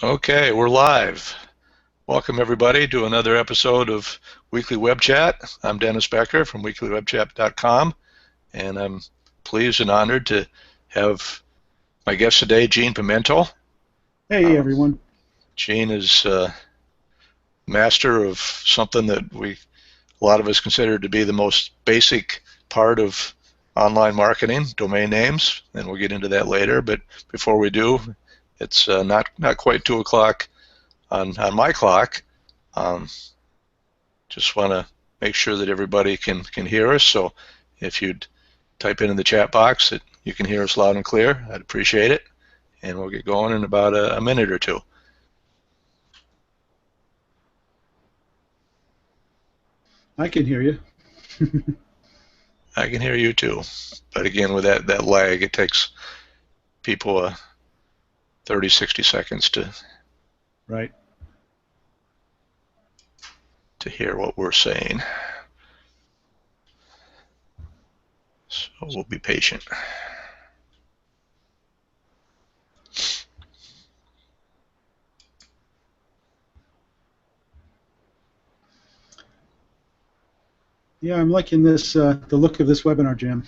Okay, we're live. Welcome everybody to another episode of Weekly Web Chat. I'm Dennis Becker from weeklywebchat.com, and I'm pleased and honored to have my guest today, Gene Pimentel. Hey everyone. Gene is master of something that a lot of us consider to be the most basic part of online marketing, domain names, and we'll get into that later. But before we do, it's not quite 2 o'clock on my clock. Just want to make sure that everybody can hear us. So if you'd type in the chat box that you can hear us loud and clear, I'd appreciate it. And we'll get going in about a minute or two. I can hear you. I can hear you too. But again, with that lag, it takes people 30, 60 seconds to hear what we're saying. So we'll be patient. Yeah, I'm liking this, the look of this webinar, Jim.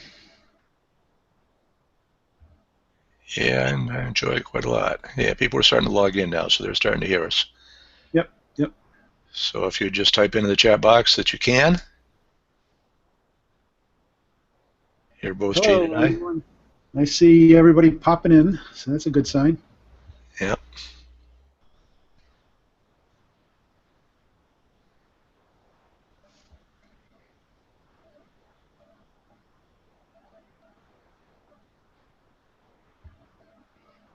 Yeah, I enjoy it quite a lot. Yeah, people are starting to log in now, so they're starting to hear us. Yep. So if you just type into the chat box that you can. Hear both Hello, Gene and I. everyone. I see everybody popping in, so that's a good sign. Yep.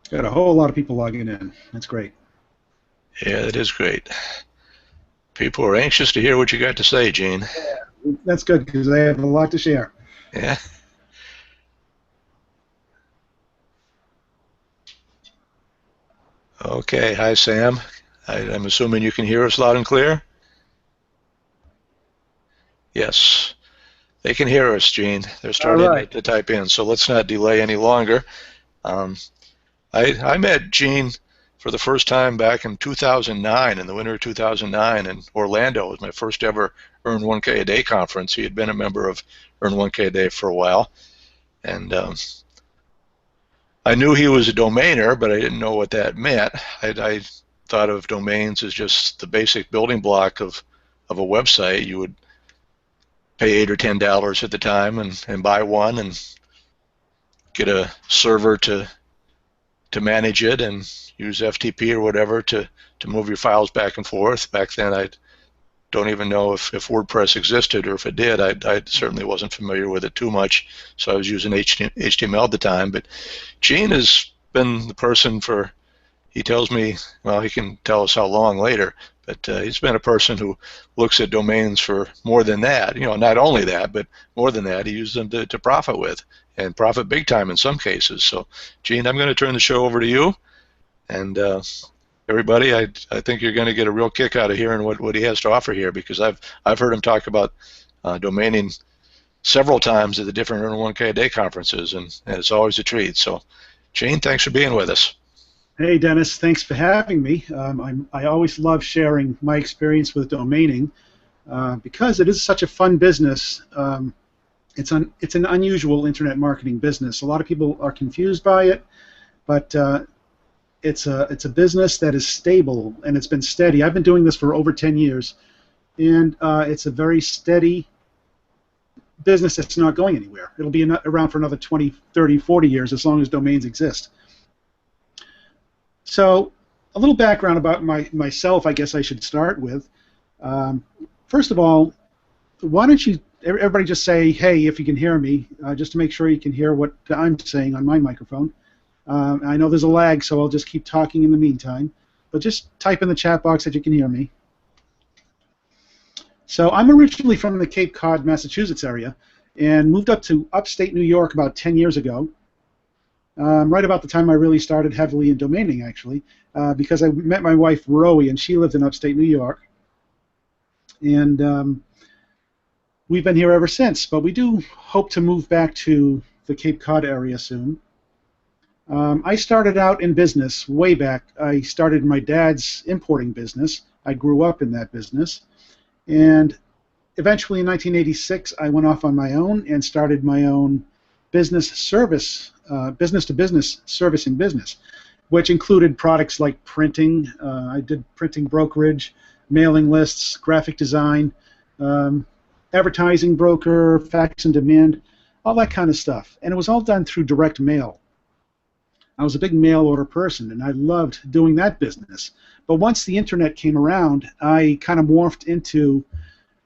Got a whole lot of people logging in. That's great. Yeah, that is great. People are anxious to hear what you got to say, Gene. Yeah, that's good because I have a lot to share. Yeah. Okay. Hi, Sam. I'm assuming you can hear us loud and clear? Yes. They can hear us, Gene. They're starting to type in, so let's not delay any longer. I met Gene for the first time back in 2009, in the winter of 2009, in Orlando. It was my first ever Earn 1K a Day conference. He had been a member of Earn 1K a Day for a while, and I knew he was a domainer, but I didn't know what that meant. I thought of domains as just the basic building block of a website. You would pay $8 or $10 at the time and buy one and get a server to manage it and use FTP or whatever to move your files back and forth. Back then, I don't even know if WordPress existed, or if it did. I certainly wasn't familiar with it too much, so I was using HTML at the time. But Gene has been the person for, he tells me, well, he can tell us how long later, but he's been a person who looks at domains for more than that. You know, not only that, but more than that, he uses them to profit with, and profit big time in some cases. So, Gene, I'm going to turn the show over to you, and everybody, I think you're going to get a real kick out of hearing what he has to offer here, because I've heard him talk about domaining several times at the different Earn 1K a Day conferences, and it's always a treat. So, Gene, thanks for being with us. Hey, Dennis. Thanks for having me. I always love sharing my experience with domaining because it is such a fun business. It's an unusual internet marketing business. A lot of people are confused by it, but it's a business that is stable, and it's been steady. I've been doing this for over 10 years, and it's a very steady business that's not going anywhere. It'll be around for another 20, 30, 40 years as long as domains exist. So a little background about myself, I guess I should start with. First of all, why don't you everybody just say, hey, if you can hear me, just to make sure you can hear what I'm saying on my microphone. I know there's a lag, so I'll just keep talking in the meantime. But just type in the chat box that you can hear me. So I'm originally from the Cape Cod, Massachusetts area, and moved up to upstate New York about 10 years ago. Right about the time I really started heavily in domaining, actually, because I met my wife, Rowie, and she lived in upstate New York. And we've been here ever since, but we do hope to move back to the Cape Cod area soon. I started out in business way back. I started my dad's importing business. I grew up in that business. And eventually in 1986, I went off on my own and started my own business-to-business servicing business, which included products like printing. I did printing brokerage, mailing lists, graphic design, um, advertising broker, fax and demand, all that kind of stuff. And it was all done through direct mail. I was a big mail order person, and I loved doing that business. But once the internet came around, I kind of morphed into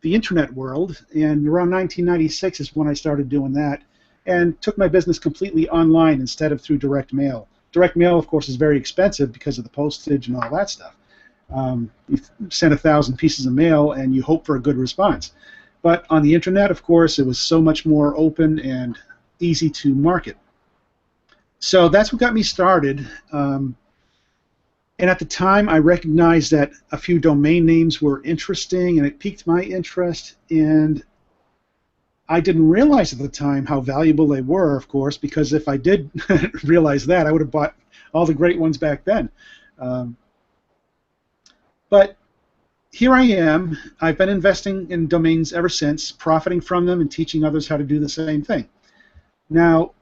the internet world, and around 1996 is when I started doing that, and took my business completely online instead of through direct mail. Direct mail, of course, is very expensive because of the postage and all that stuff. You send 1,000 pieces of mail, and you hope for a good response. But on the internet, of course, it was so much more open and easy to market. So that's what got me started. And at the time, I recognized that a few domain names were interesting, and it piqued my interest. And I didn't realize at the time how valuable they were, of course, because if I did realize that, I would have bought all the great ones back then. But here I am. I've been investing in domains ever since, profiting from them and teaching others how to do the same thing. Now,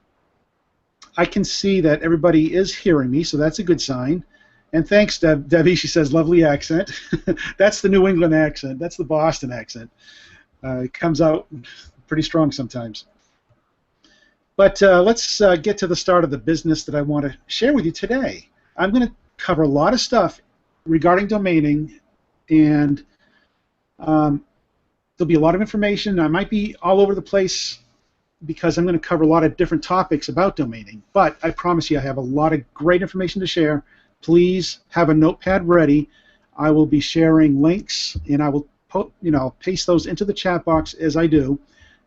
I can see that everybody is hearing me, so that's a good sign. And thanks, Debbie. She says, lovely accent. That's the New England accent. That's the Boston accent. It comes out pretty strong sometimes. But let's get to the start of the business that I want to share with you today. I'm going to cover a lot of stuff regarding domaining, and there'll be a lot of information. I might be all over the place because I'm going to cover a lot of different topics about domaining, but I promise you I have a lot of great information to share. Please have a notepad ready. I will be sharing links, and I will paste those into the chat box as I do,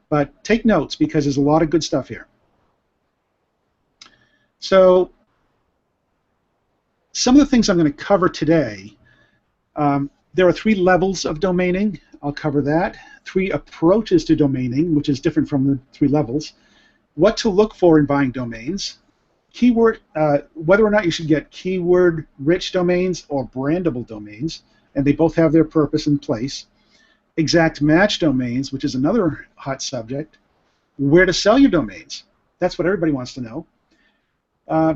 but take notes because there's a lot of good stuff here. So some of the things I'm going to cover today, there are 3 levels of domaining. I'll cover that. 3 approaches to domaining, which is different from the 3 levels. What to look for in buying domains. Keyword, whether or not you should get keyword-rich domains or brandable domains, and they both have their purpose and place. Exact match domains, which is another hot subject. Where to sell your domains. That's what everybody wants to know.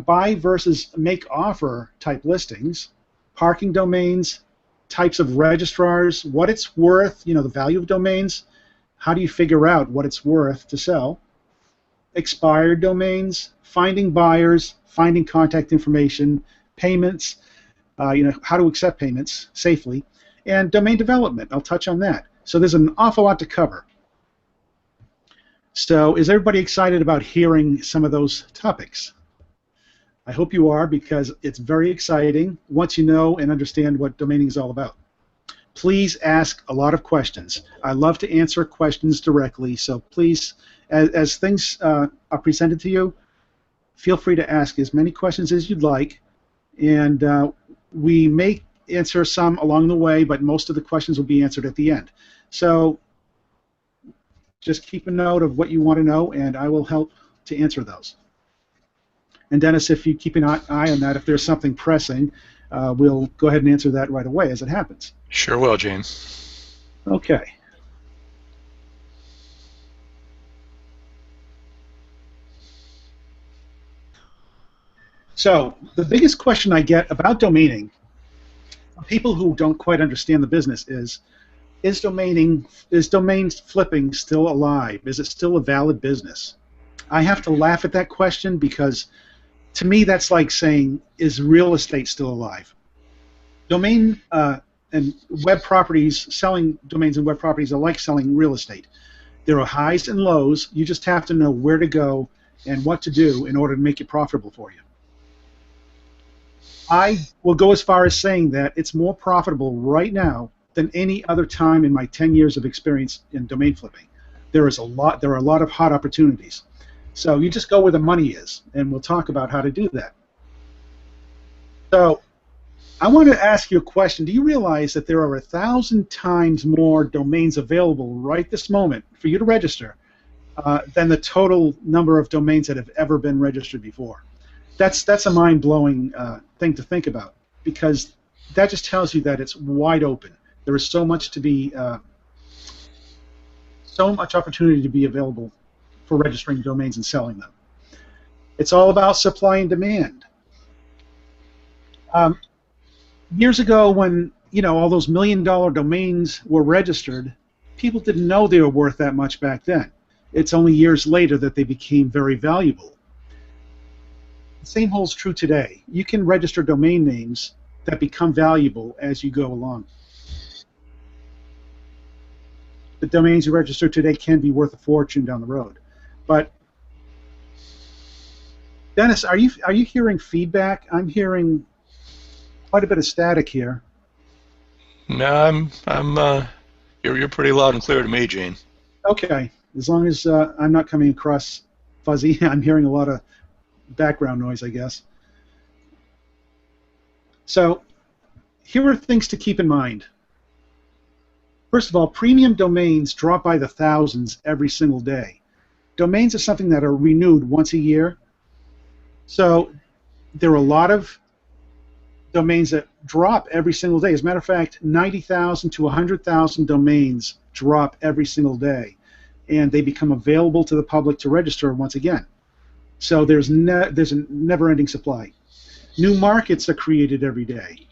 Buy versus make offer type listings. Parking domains. Types of registrars, what it's worth, the value of domains, how do you figure out what it's worth to sell, expired domains, finding buyers, finding contact information, payments, how to accept payments safely, and domain development. I'll touch on that. So there's an awful lot to cover. So is everybody excited about hearing some of those topics? I hope you are, because it's very exciting once you know and understand what domaining is all about. Please ask a lot of questions. I love to answer questions directly, so please, as things are presented to you, feel free to ask as many questions as you'd like, and we may answer some along the way, but most of the questions will be answered at the end. So just keep a note of what you want to know, and I will help to answer those. And Dennis, if you keep an eye on that, if there's something pressing, we'll go ahead and answer that right away as it happens. Sure will, Gene. Okay. So the biggest question I get about domaining, people who don't quite understand the business, is domain flipping still alive? Is it still a valid business? I have to laugh at that question because to me, that's like saying, is real estate still alive? Domain and web properties, selling domains and web properties are like selling real estate. There are highs and lows. You just have to know where to go and what to do in order to make it profitable for you. I will go as far as saying that it's more profitable right now than any other time in my 10 years of experience in domain flipping. There are a lot of hot opportunities. So you just go where the money is, and we'll talk about how to do that. So I want to ask you a question. Do you realize that there are 1,000 times more domains available right this moment for you to register than the total number of domains that have ever been registered before? That's a mind-blowing thing to think about, because that just tells you that it's wide open. There is so much to be, so much opportunity to be available for registering domains and selling them. It's all about supply and demand. Um, Years ago, when all those million-dollar domains were registered, people didn't know they were worth that much back then. It's only years later that they became very valuable. The same holds true today. You can register domain names that become valuable as you go along. The domains you register today can be worth a fortune down the road. But Dennis, are you hearing feedback? I'm hearing quite a bit of static here. No, you're pretty loud and clear to me, Gene. Okay, as long as I'm not coming across fuzzy, I'm hearing a lot of background noise, I guess. So here are things to keep in mind. First of all, premium domains drop by the thousands every single day. Domains are something that are renewed once a year. So there are a lot of domains that drop every single day. As a matter of fact, 90,000 to 100,000 domains drop every single day, and they become available to the public to register once again. So there's a never-ending supply. New markets are created every day.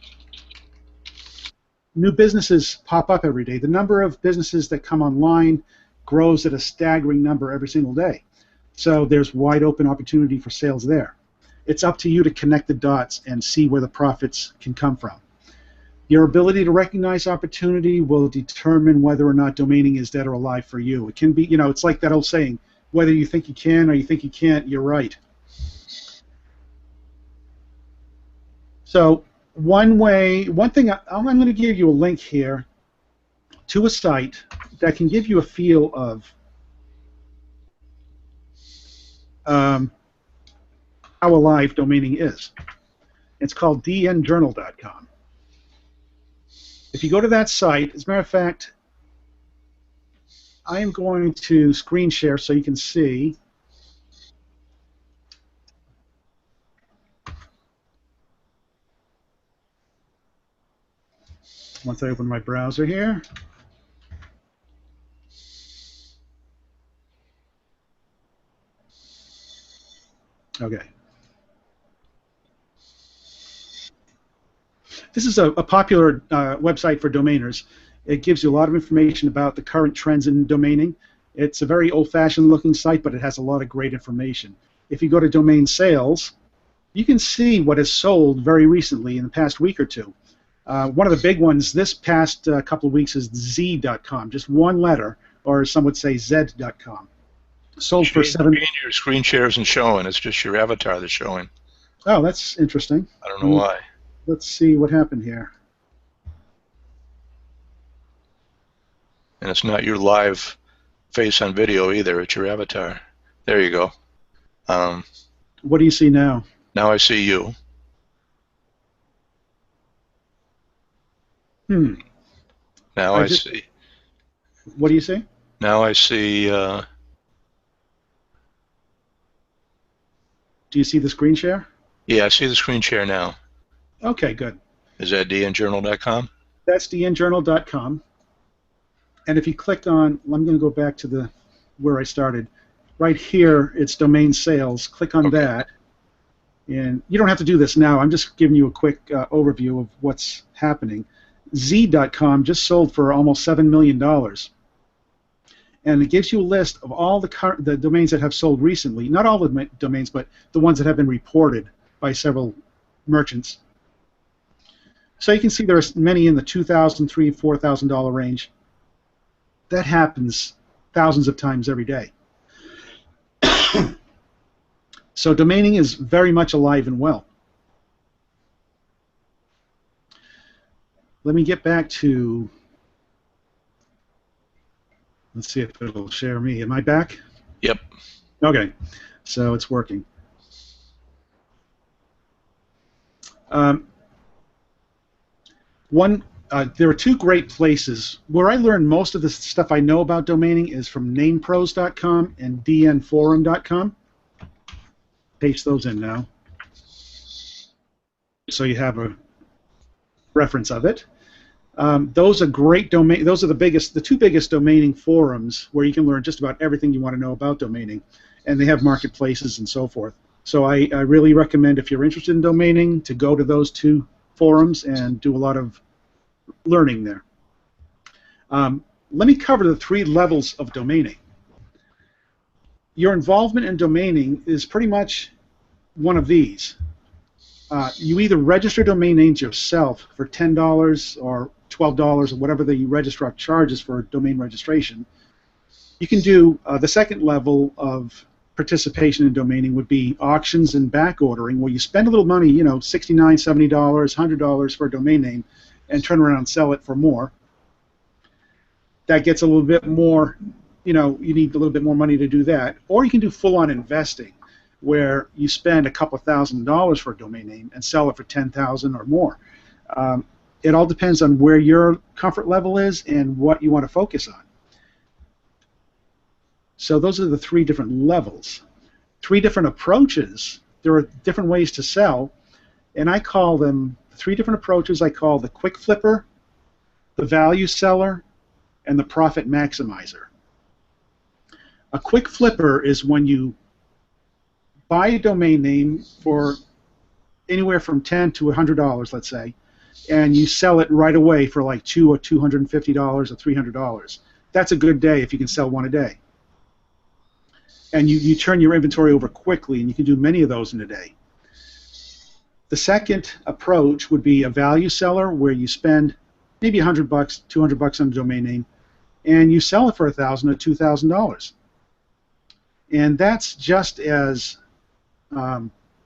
New businesses pop up every day. The number of businesses that come online grows at a staggering number every single day. So there's wide open opportunity for sales there. It's up to you to connect the dots and see where the profits can come from. Your ability to recognize opportunity will determine whether or not domaining is dead or alive for you. It can be, it's like that old saying, whether you think you can or you think you can't, you're right. So one thing, I'm going to give you a link here to a site that can give you a feel of how alive domaining is. It's called dnjournal.com. If you go to that site, as a matter of fact, I am going to screen share so you can see. Once I open my browser here. Okay. This is a popular website for domainers. It gives you a lot of information about the current trends in domaining. It's a very old-fashioned looking site, but it has a lot of great information. If you go to domain sales, you can see what has sold very recently in the past week or two. One of the big ones this past couple of weeks is z.com, just one letter, or some would say z.com. Sold for $7. Your screen share isn't showing. It's just your avatar that's showing. Oh, that's interesting. I don't know why. Let's see what happened here. And it's not your live face on video either. It's your avatar. There you go. What do you see now? Now I see you. Now I see. What do you see? Now I see. Do you see the screen share? Yeah, I see the screen share now. Okay, good. Is that dnjournal.com? That's dnjournal.com. And if you click on, I'm going to go back to where I started. Right here, it's domain sales. Click on that. And you don't have to do this now. I'm just giving you a quick overview of what's happening. Z.com just sold for almost $7 million. And it gives you a list of all the domains that have sold recently. Not all the domains, but the ones that have been reported by several merchants. So you can see there's many in the $2,000, $3,000, $4,000 range. That happens thousands of times every day. So domaining is very much alive and well. Let me get back to, let's see if it'll share me. Am I back? Yep. Okay, so it's working. There are two great places. Where I learned most of the stuff I know about domaining is from namepros.com and dnforum.com. Paste those in now. so you have a reference of it. Those are great domain. Those are the two biggest domaining forums where you can learn just about everything you want to know about domaining, and they have marketplaces and so forth. So I really recommend, if you're interested in domaining, to go to those two forums and do a lot of learning there. Let me cover the three levels of domaining. Your involvement in domaining is pretty much one of these. You either register domain names yourself for $10 or $12 or whatever the registrar charges for domain registration. You can do the second level of participation in domaining would be auctions and back ordering, where you spend a little money, you know, $69, $70, $100 for a domain name, and turn around and sell it for more. That gets a little bit more, you know, you need a little bit more money to do that. Or you can do full-on investing, where you spend a couple $1,000s for a domain name and sell it for $10,000 or more. It all depends on where your comfort level is and what you want to focus on. So those are the three different levels. Three different approaches. There are different ways to sell, and I call them, three different approaches I call the quick flipper, the value seller, and the profit maximizer. A quick flipper is when you buy a domain name for anywhere from $10 to $100, let's say, and you sell it right away for like $200 or $250 or $300. That's a good day if you can sell one a day. And you turn your inventory over quickly, and you can do many of those in a day. The second approach would be a value seller, where you spend maybe $100, $200 on a domain name, and you sell it for $1,000 or $2,000. And that's just as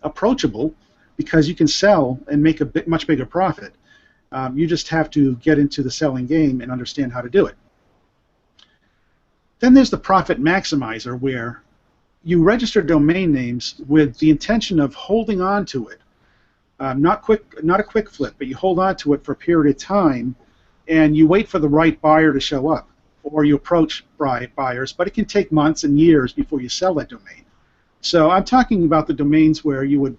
approachable, because you can sell and make a much bigger profit. You just have to get into the selling game and understand how to do it. Then there's the profit maximizer, where you register domain names with the intention of holding on to it. Not a quick flip, but you hold on to it for a period of time, and you wait for the right buyer to show up, or you approach buyers, but it can take months and years before you sell that domain. So I'm talking about the domains where you would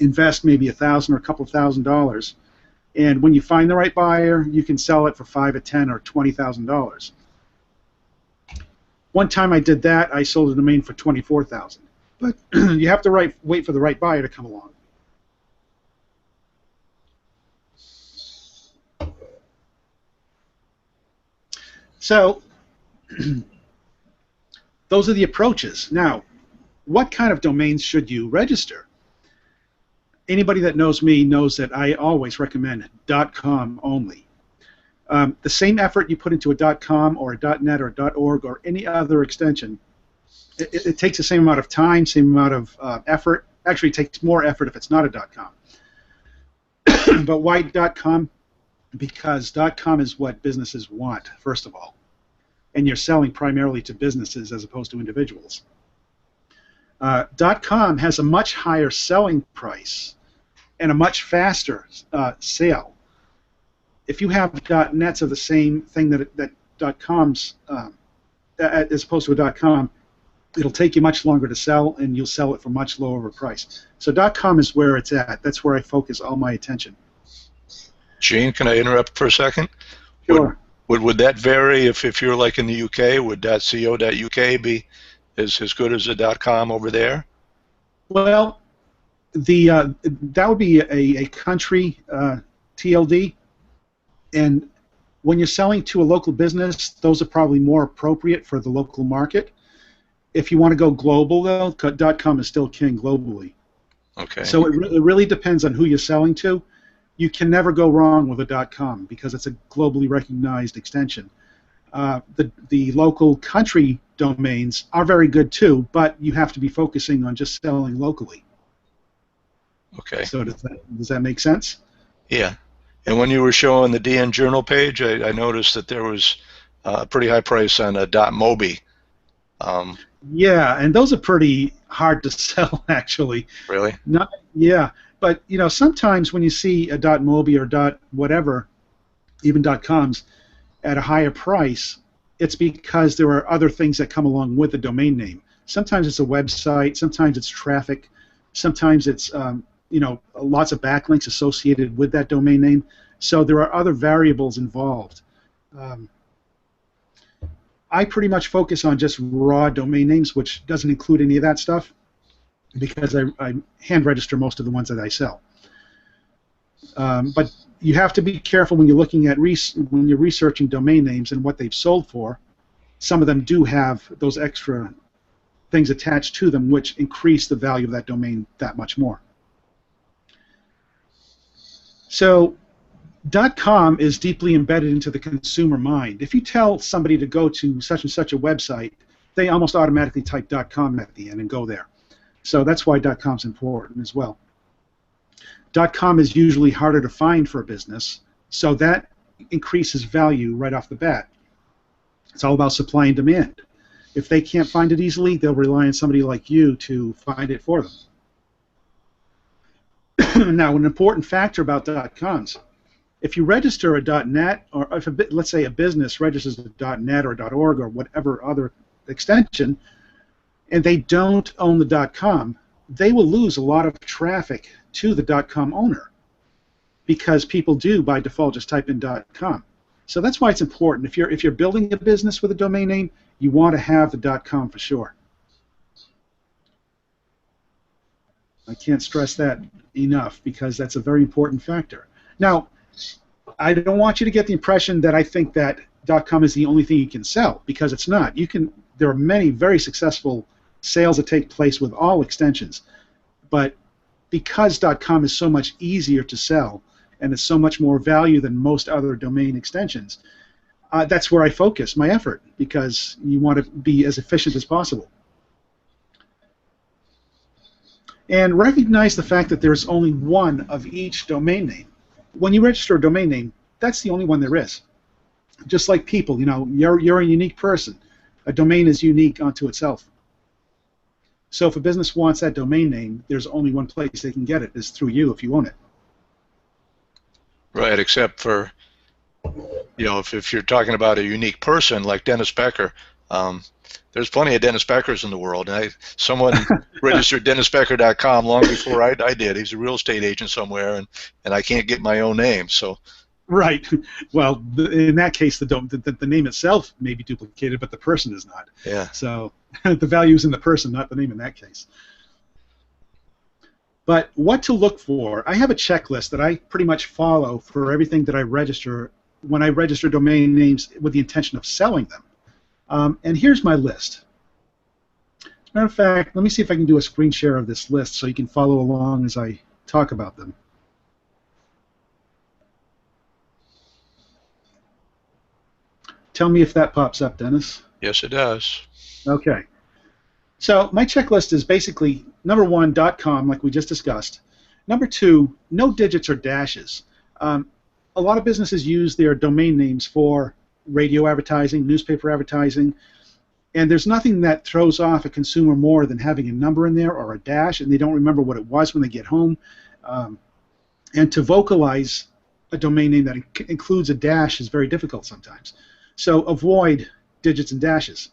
invest maybe $1,000 or a couple of $1,000, and when you find the right buyer, you can sell it for $5,000 or $10,000 or $20,000. One time I did that, I sold a domain for $24,000. But you have to wait for the right buyer to come along. So those are the approaches. Now, what kind of domains should you register? Anybody that knows me knows that I always recommend .com only. The same effort you put into a .com or a .net or a .org or any other extension, it takes the same amount of time, same amount of effort. Actually, it takes more effort if it's not a .com. But why .com? Because .com is what businesses want, first of all. And you're selling primarily to businesses as opposed to individuals. .com has a much higher selling price and a much faster sale. If you have .nets of the same thing that .coms, as opposed to a .com, it'll take you much longer to sell, and you'll sell it for much lower of a price. So .com is where it's at. That's where I focus all my attention. Gene, can I interrupt for a second? Sure. Would that vary if you're like in the UK? Would .co.uk be as good as a .com over there? Well, that would be a country TLD, and when you're selling to a local business, those are probably more appropriate for the local market. If you want to go global, though, .com is still king globally. Okay. So it really depends on who you're selling to. You can never go wrong with a .com because it's a globally recognized extension. The local country domains are very good too, but you have to be focusing on just selling locally. Okay. So does that make sense? Yeah. And when you were showing the DN Journal page, I noticed that there was a pretty high price on a .mobi. Yeah, and those are pretty hard to sell, actually. Really? Yeah, but you know, sometimes when you see a .mobi or .whatever, even .coms, at a higher price, it's because there are other things that come along with the domain name. Sometimes it's a website, sometimes it's traffic, sometimes it's lots of backlinks associated with that domain name. So there are other variables involved. I pretty much focus on just raw domain names, which doesn't include any of that stuff, because I hand register most of the ones that I sell. But you have to be careful when you're looking at when you're researching domain names and what they've sold for. Some of them do have those extra things attached to them, which increase the value of that domain that much more. So .com is deeply embedded into the consumer mind. If you tell somebody to go to such and such a website, they almost automatically type .com at the end and go there. So that's why .com is important as well. .com is usually harder to find for a business, so that increases value right off the bat. It's all about supply and demand. If they can't find it easily, they'll rely on somebody like you to find it for them. Now, an important factor about .coms, if you register a .net, or if let's say a business registers a .net or .org or whatever other extension, and they don't own the .com, they will lose a lot of traffic to the .com owner, because people do by default just type in .com. So that's why it's important. If you're building a business with a domain name, you want to have the .com for sure. I can't stress that enough, because that's a very important factor. Now, I don't want you to get the impression that I think that .com is the only thing you can sell, because it's not. There are many very successful sales that take place with all extensions, but because .com is so much easier to sell and it's so much more value than most other domain extensions, that's where I focus my effort, because you want to be as efficient as possible. And recognize the fact that there's only one of each domain name. When you register a domain name, that's the only one there is. Just like people, you're a unique person. A domain is unique unto itself. So if a business wants that domain name, there's only one place they can get it, is through you if you own it. Right, except for, if you're talking about a unique person like Dennis Becker, there's plenty of Dennis Beckers in the world. And someone registered DennisBecker.com long before I did. He's a real estate agent somewhere, and I can't get my own name. So. Right. Well, in that case, the name itself may be duplicated, but the person is not. Yeah. So the value is in the person, not the name in that case. But what to look for? I have a checklist that I pretty much follow for everything that I register when I register domain names with the intention of selling them. And here's my list. As a matter of fact, let me see if I can do a screen share of this list so you can follow along as I talk about them. Tell me if that pops up, Dennis. Yes, it does. Okay. So my checklist is basically, number one, .com, like we just discussed. Number two, no digits or dashes. A lot of businesses use their domain names for radio advertising, newspaper advertising, and there's nothing that throws off a consumer more than having a number in there or a dash, and they don't remember what it was when they get home. And to vocalize a domain name that includes a dash is very difficult sometimes. So avoid digits and dashes.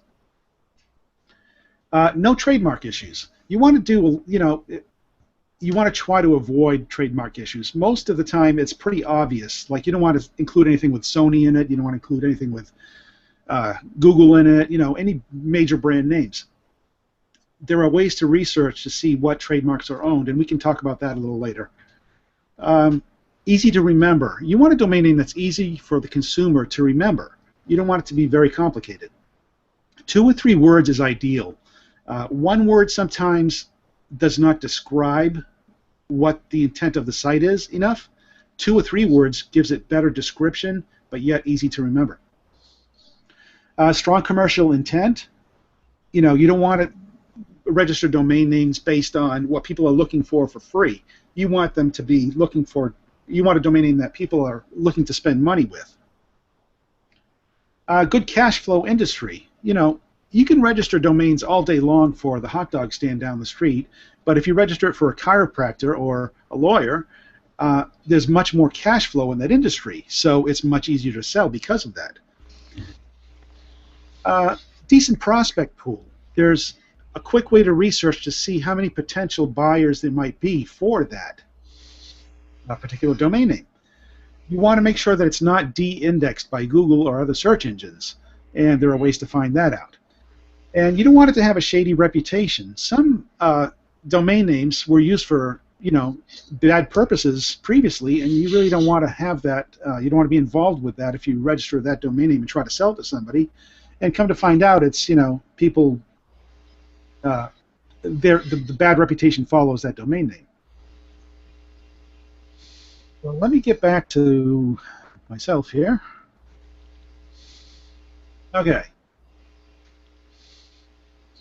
No trademark issues. You want to do, you want to try to avoid trademark issues. Most of the time, it's pretty obvious. Like, you don't want to include anything with Sony in it. You don't want to include anything with Google in it. Any major brand names. There are ways to research to see what trademarks are owned, and we can talk about that a little later. Easy to remember. You want a domain name that's easy for the consumer to remember. You don't want it to be very complicated. 2 or 3 words is ideal. One word sometimes does not describe what the intent of the site is enough. 2 or 3 words gives it better description, but yet easy to remember. Strong commercial intent. You don't want to register domain names based on what people are looking for free. You want them to be looking for, you want a domain name that people are looking to spend money with. Good cash flow industry. You can register domains all day long for the hot dog stand down the street, but if you register it for a chiropractor or a lawyer, there's much more cash flow in that industry, so it's much easier to sell because of that. Decent prospect pool. There's a quick way to research to see how many potential buyers there might be for that a particular domain name. You want to make sure that it's not de-indexed by Google or other search engines, and there are ways to find that out. And you don't want it to have a shady reputation. Some domain names were used for bad purposes previously, and you really don't want to have that. You don't want to be involved with that if you register that domain name and try to sell it to somebody, and come to find out it's people. The bad reputation follows that domain name. Well, let me get back to myself here. Okay.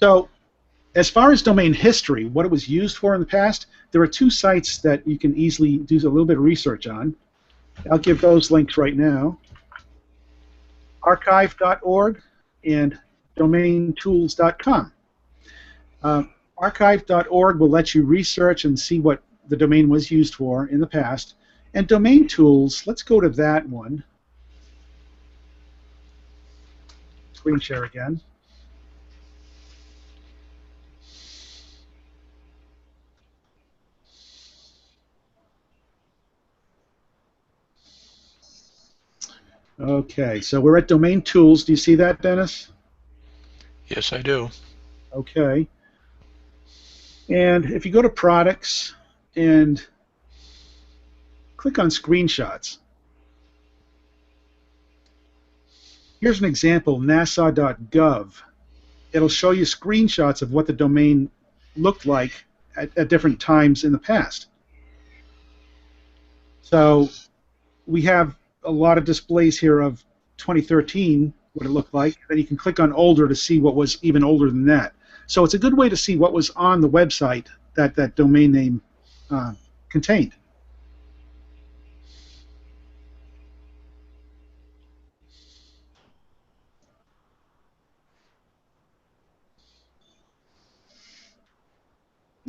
So, as far as domain history, what it was used for in the past, there are two sites that you can easily do a little bit of research on. I'll give those links right now. Archive.org and domaintools.com. Archive.org will let you research and see what the domain was used for in the past. And Domain Tools, let's go to that one. Screen share again. Okay, so we're at Domain Tools. Do you see that, Dennis? Yes, I do. Okay. And if you go to Products and click on Screenshots, here's an example, nasa.gov. It'll show you screenshots of what the domain looked like at different times in the past. So we have a lot of displays here of 2013, what it looked like. Then you can click on older to see what was even older than that. So it's a good way to see what was on the website that that domain name contained.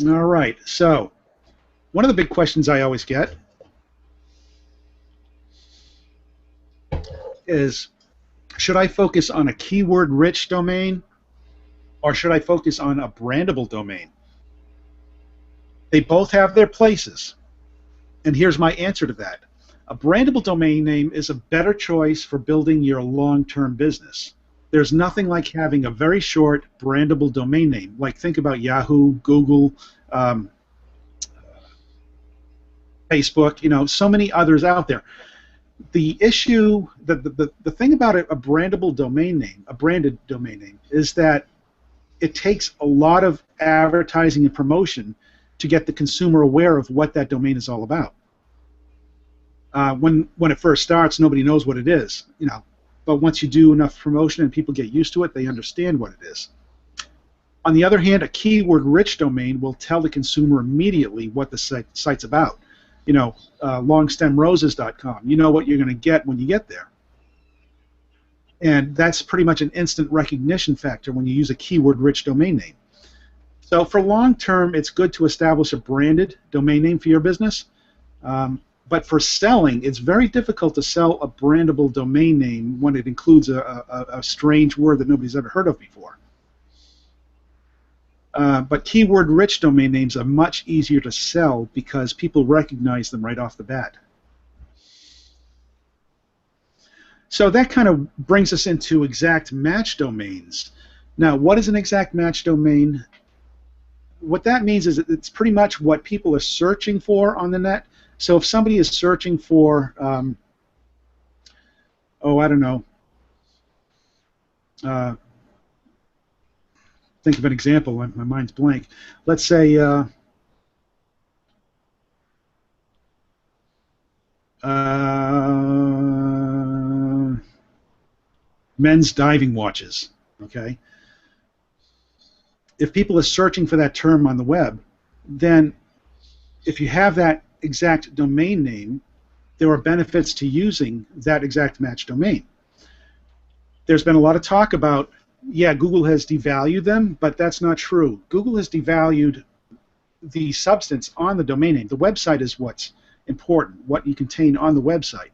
All right, so one of the big questions I always get is, should I focus on a keyword-rich domain or should I focus on a brandable domain? They both have their places, and here's my answer to that. A brandable domain name is a better choice for building your long-term business. There's nothing like having a very short brandable domain name. Like, think about Yahoo, Google, Facebook, so many others out there. The issue, the thing about a brandable domain name, a branded domain name, is that it takes a lot of advertising and promotion to get the consumer aware of what that domain is all about. When it first starts, nobody knows what it is, but once you do enough promotion and people get used to it, they understand what it is. On the other hand, a keyword-rich domain will tell the consumer immediately what the site's about. Longstemroses.com. You know what you're going to get when you get there. And that's pretty much an instant recognition factor when you use a keyword-rich domain name. So for long term, it's good to establish a branded domain name for your business. But for selling, it's very difficult to sell a brandable domain name when it includes a strange word that nobody's ever heard of before. But keyword-rich domain names are much easier to sell because people recognize them right off the bat. So that kind of brings us into exact match domains. Now, what is an exact match domain? What that means is that it's pretty much what people are searching for on the net. So if somebody is searching for, I don't know, think of an example. My mind's blank. Let's say men's diving watches. Okay. If people are searching for that term on the web, then if you have that exact domain name, there are benefits to using that exact match domain. There's been a lot of talk about, yeah, Google has devalued them, but that's not true. Google has devalued the substance on the domain name. The website is what's important, what you contain on the website.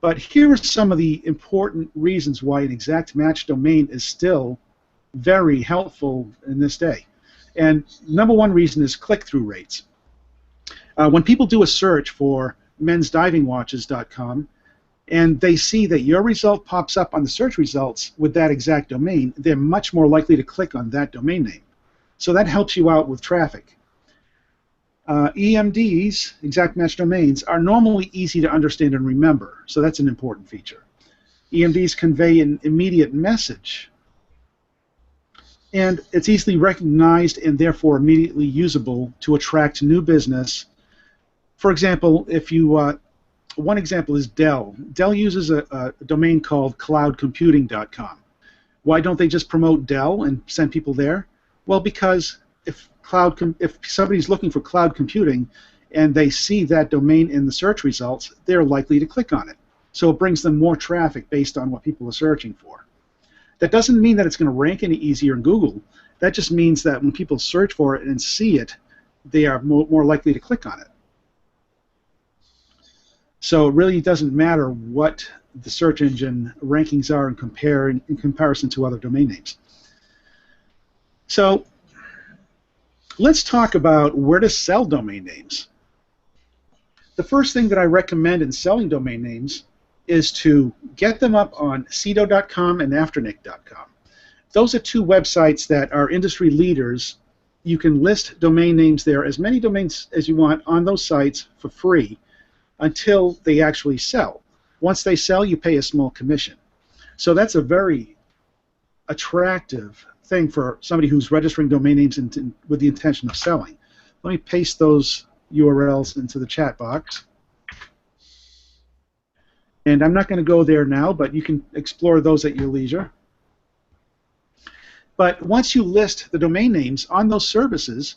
But here are some of the important reasons why an exact match domain is still very helpful in this day. And number one reason is click-through rates. When people do a search for mensdivingwatches.com and they see that your result pops up on the search results with that exact domain, they're much more likely to click on that domain name. So that helps you out with traffic. EMDs, exact match domains, are normally easy to understand and remember, so that's an important feature. EMDs convey an immediate message, and it's easily recognized and therefore immediately usable to attract new business. For example, if you one example is Dell. Dell uses a domain called cloudcomputing.com. Why don't they just promote Dell and send people there? Well, because if somebody's looking for cloud computing and they see that domain in the search results, they're likely to click on it. So it brings them more traffic based on what people are searching for. That doesn't mean that it's going to rank any easier in Google. That just means that when people search for it and see it, they are more likely to click on it. So it really doesn't matter what the search engine rankings are in comparison to other domain names. So let's talk about where to sell domain names. The first thing that I recommend in selling domain names is to get them up on Cedo.com and Afternic.com. Those are two websites that are industry leaders. You can list domain names there, as many domains as you want, on those sites for free until they actually sell. Once they sell, you pay a small commission. So that's a very attractive thing for somebody who's registering domain names with the intention of selling. Let me paste those URLs into the chat box. And I'm not going to go there now, but you can explore those at your leisure. But once you list the domain names on those services,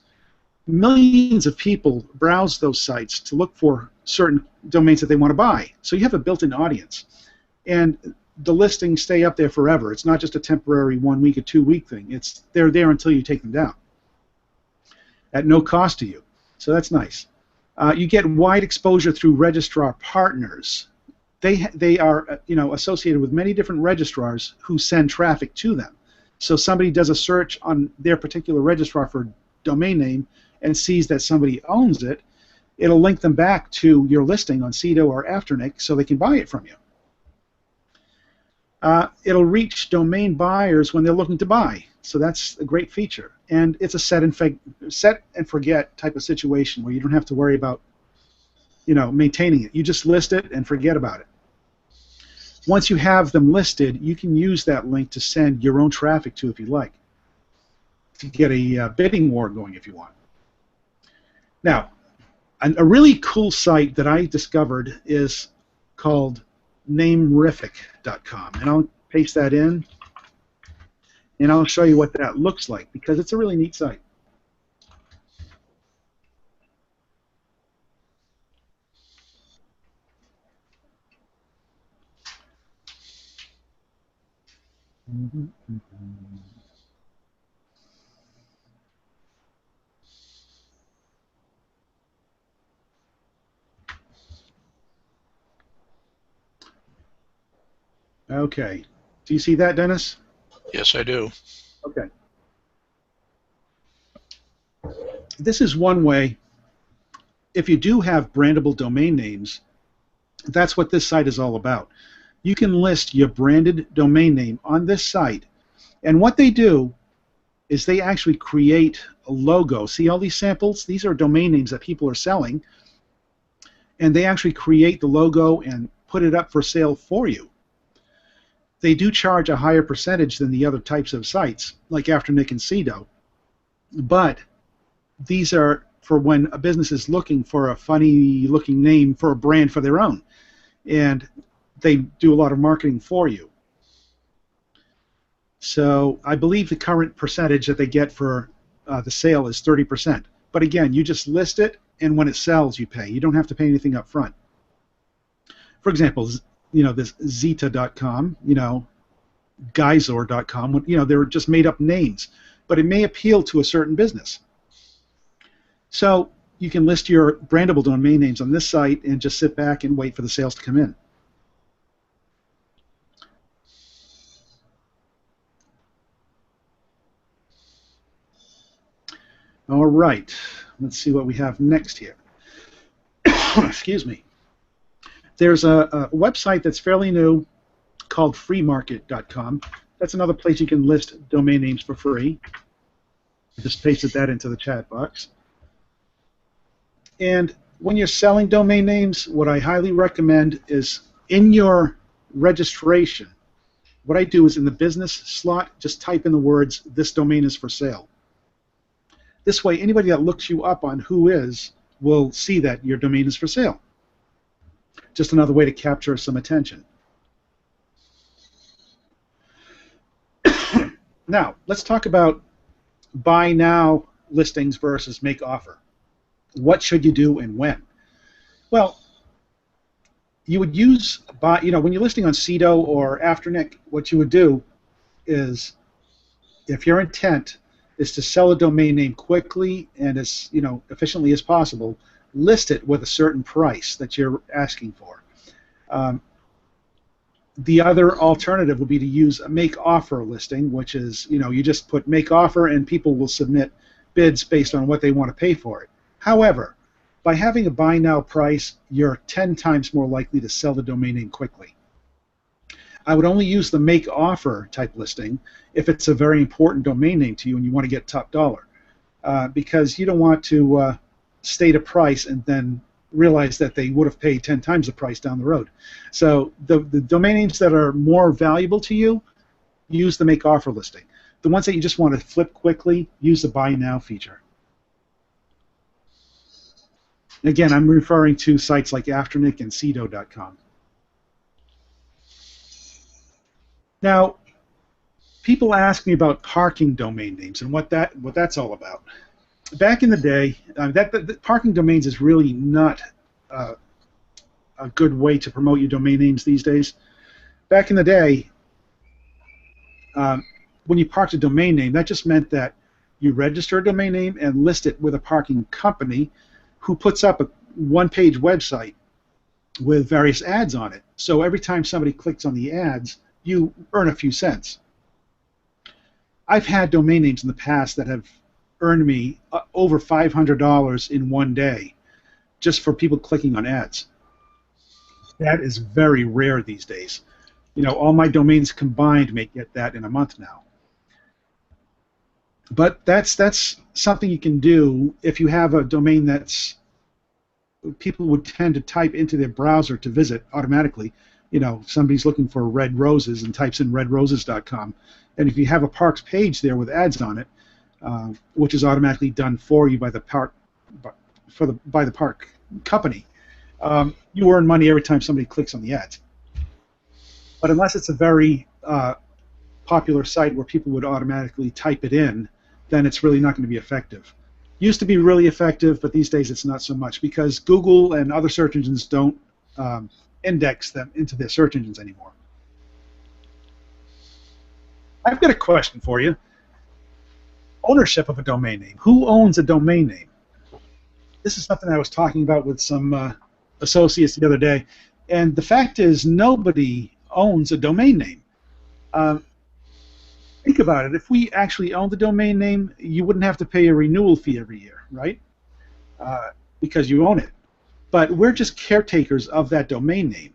millions of people browse those sites to look for certain domains that they want to buy. So you have a built-in audience. And the listings stay up there forever. It's not just a temporary 1 week or 2 week thing. They're there until you take them down at no cost to you. So that's nice. You get wide exposure through registrar partners. They are associated with many different registrars who send traffic to them. So somebody does a search on their particular registrar for a domain name and sees that somebody owns it, it'll link them back to your listing on Cedo or Afternic so they can buy it from you. It'll reach domain buyers when they're looking to buy, so that's a great feature. And it's a set and forget type of situation where you don't have to worry about maintaining it. You just list it and forget about it. Once you have them listed, you can use that link to send your own traffic to if you like, to get a bidding war going if you want. Now, a really cool site that I discovered is called namerific.com, and I'll paste that in, and I'll show you what that looks like because it's a really neat site. Okay. Do you see that, Dennis? Yes, I do. Okay. This is one way. If you do have brandable domain names, that's what this site is all about. You can list your branded domain name on this site, and what they do is they actually create a logo. See all these samples? These are domain names that people are selling, and they actually create the logo and put it up for sale for you. They do charge a higher percentage than the other types of sites, like Afternic and Cedo, but these are for when a business is looking for a funny-looking name for a brand for their own, and they do a lot of marketing for you. So I believe the current percentage that they get for the sale is 30%. But again, you just list it, and when it sells, you pay. You don't have to pay anything up front. For example, this Zeta.com, Geysor.com, they're just made-up names, but it may appeal to a certain business. So you can list your brandable domain names on this site and just sit back and wait for the sales to come in. All right, let's see what we have next here. Excuse me. There's a website that's fairly new called freemarket.com. That's another place you can list domain names for free. I just pasted that into the chat box. And when you're selling domain names, what I highly recommend is in your registration, what I do is in the business slot, just type in the words, "This domain is for sale." This way, anybody that looks you up on Whois will see that your domain is for sale. Just another way to capture some attention. Now, let's talk about buy now listings versus make offer. What should you do and when? Well, you would use, when you're listing on Cedo or Afternic, what you would do is, if your intent is to sell a domain name quickly and as efficiently as possible, list it with a certain price that you're asking for. The other alternative would be to use a make offer listing, which is, you just put make offer and people will submit bids based on what they want to pay for it. However, by having a buy now price, you're 10 times more likely to sell the domain name quickly. I would only use the make offer type listing if it's a very important domain name to you and you want to get top dollar, because you don't want to state a price and then realize that they would have paid 10 times the price down the road. So the domain names that are more valuable to you, use the make offer listing. The ones that you just want to flip quickly, use the buy now feature. Again, I'm referring to sites like Afternic and Cedo.com. Now, people ask me about parking domain names and what that's all about. Back in the day, the parking domains is really not a good way to promote your domain names these days. Back in the day, when you parked a domain name, that just meant that you register a domain name and list it with a parking company who puts up a one-page website with various ads on it. So every time somebody clicks on the ads, you earn a few cents. I've had domain names in the past that have earned me over $500 in one day just for people clicking on ads. That is very rare these days. All my domains combined may get that in a month now. But that's something you can do if you have a domain that's people would tend to type into their browser to visit automatically. Somebody's looking for red roses and types in redroses.com, and if you have a parks page there with ads on it, which is automatically done for you by the park company, you earn money every time somebody clicks on the ads. But unless it's a very popular site where people would automatically type it in, then it's really not going to be effective. Used to be really effective, but these days it's not so much because Google and other search engines don't index them into their search engines anymore. I've got a question for you. Ownership of a domain name. Who owns a domain name? This is something I was talking about with some associates the other day, and the fact is nobody owns a domain name. Think about it. If we actually owned the domain name, you wouldn't have to pay a renewal fee every year, right? Because you own it. But we're just caretakers of that domain name.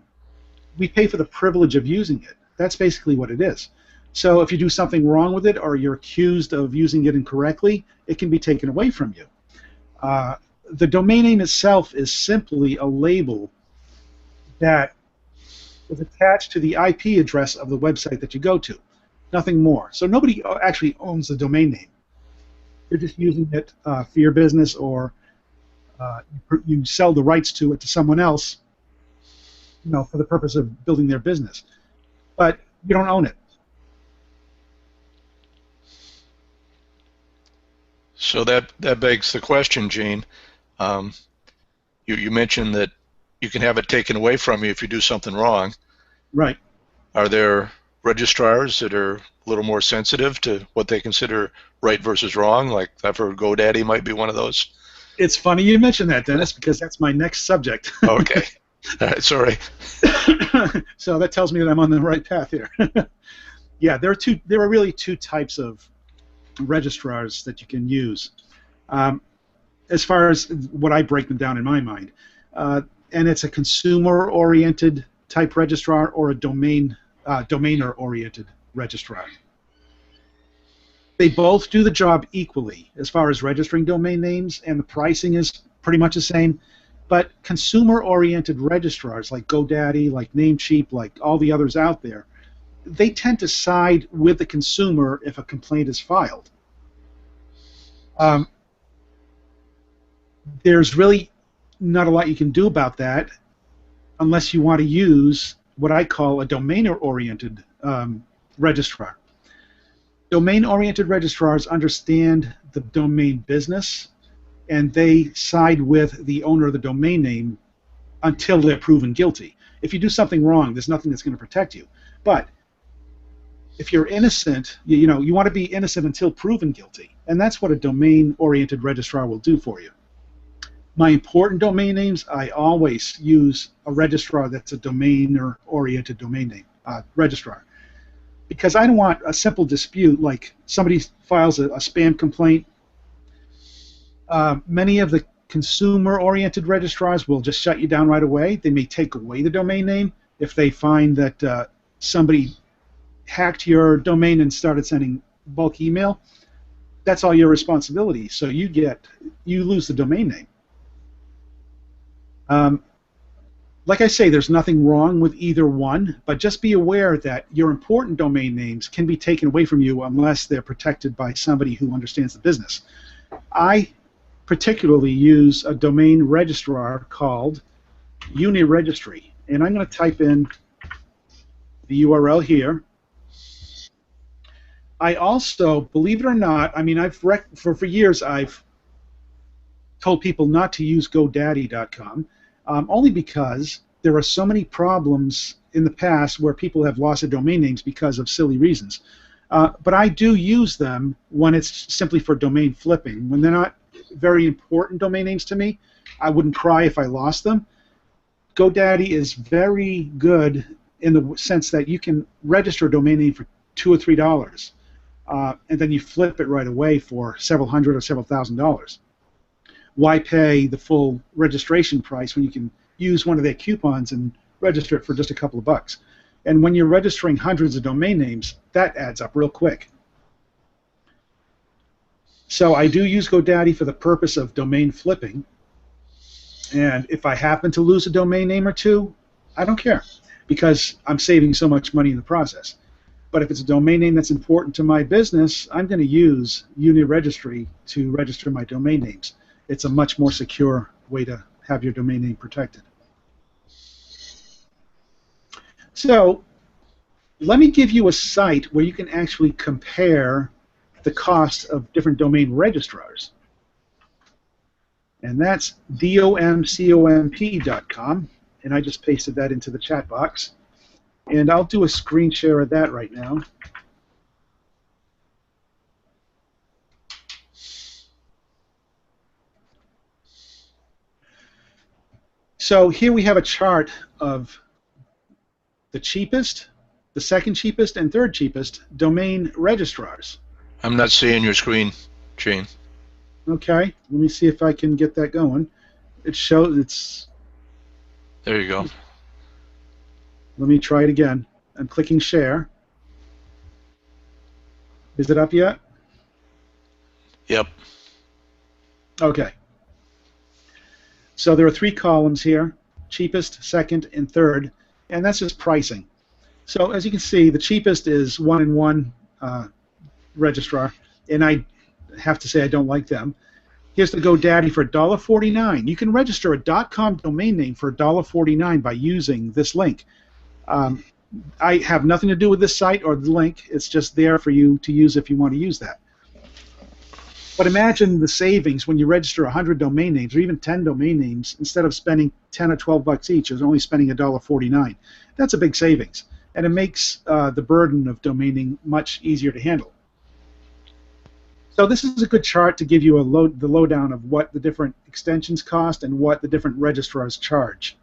We pay for the privilege of using it. That's basically what it is. So if you do something wrong with it or you're accused of using it incorrectly, it can be taken away from you. The domain name itself is simply a label that is attached to the IP address of the website that you go to. Nothing more. So nobody actually owns the domain name. You're just using it for your business, or you sell the rights to it to someone else, for the purpose of building their business. But you don't own it. So that begs the question, Gene. You mentioned that you can have it taken away from you if you do something wrong. Right. Are there registrars that are a little more sensitive to what they consider right versus wrong? Like I've heard GoDaddy might be one of those. It's funny you mentioned that, Dennis, because that's my next subject. Okay. All right, sorry. So that tells me that I'm on the right path here. Yeah, there are really two types of registrars that you can use. As far as what I break them down in my mind, and it's a consumer-oriented type registrar or a domainer-oriented registrar. They both do the job equally as far as registering domain names, and the pricing is pretty much the same. But consumer-oriented registrars like GoDaddy, like Namecheap, like all the others out there, they tend to side with the consumer if a complaint is filed. There's really not a lot you can do about that unless you want to use what I call a domainer-oriented registrar. Domain-oriented registrars understand the domain business, and they side with the owner of the domain name until they're proven guilty. If you do something wrong, there's nothing that's going to protect you. But if you're innocent, you want to be innocent until proven guilty, and that's what a domain-oriented registrar will do for you. My important domain names, I always use a registrar that's a domainer-oriented domain name registrar, because I don't want a simple dispute like somebody files a spam complaint. Many of the consumer-oriented registrars will just shut you down right away. They may take away the domain name if they find that somebody hacked your domain and started sending bulk email. That's all your responsibility. So you lose the domain name. Like I say, there's nothing wrong with either one, but just be aware that your important domain names can be taken away from you unless they're protected by somebody who understands the business. I particularly use a domain registrar called Uniregistry, and I'm going to type in the URL here. I also, believe it or not, I mean, for years I've told people not to use GoDaddy.com. Only because there are so many problems in the past where people have lost their domain names because of silly reasons. But I do use them when it's simply for domain flipping. When they're not very important domain names to me, I wouldn't cry if I lost them. GoDaddy is very good in the sense that you can register a domain name for $2 or $3, and then you flip it right away for several hundred or several $1,000s. Why pay the full registration price when you can use one of their coupons and register it for just a couple of bucks? And when you're registering hundreds of domain names, that adds up real quick. So I do use GoDaddy for the purpose of domain flipping. And if I happen to lose a domain name or two, I don't care, because I'm saving so much money in the process. But if it's a domain name that's important to my business, I'm going to use Uniregistry to register my domain names. It's a much more secure way to have your domain name protected. So let me give you a site where you can actually compare the cost of different domain registrars. And that's domcomp.com, and I just pasted that into the chat box. And I'll do a screen share of that right now. So here we have a chart of the cheapest, the second cheapest, and third cheapest domain registrars. I'm not seeing your screen, Gene. Okay, let me see if I can get that going. It shows it's... There you go. Let me try it again. I'm clicking share. Is it up yet? Yep. Okay. So there are three columns here, cheapest, second, and third, and that's just pricing. So as you can see, the cheapest is 1-in-1 registrar, and I have to say I don't like them. Here's the GoDaddy for $1.49. You can register a .com domain name for $1.49 by using this link. I have nothing to do with this site or the link. It's just there for you to use if you want to use that. But imagine the savings when you register 100 domain names or even 10 domain names. Instead of spending 10 or 12 bucks each, you're only spending $1.49. That's a big savings, and it makes the burden of domaining much easier to handle. So this is a good chart to give you the lowdown of what the different extensions cost and what the different registrars charge.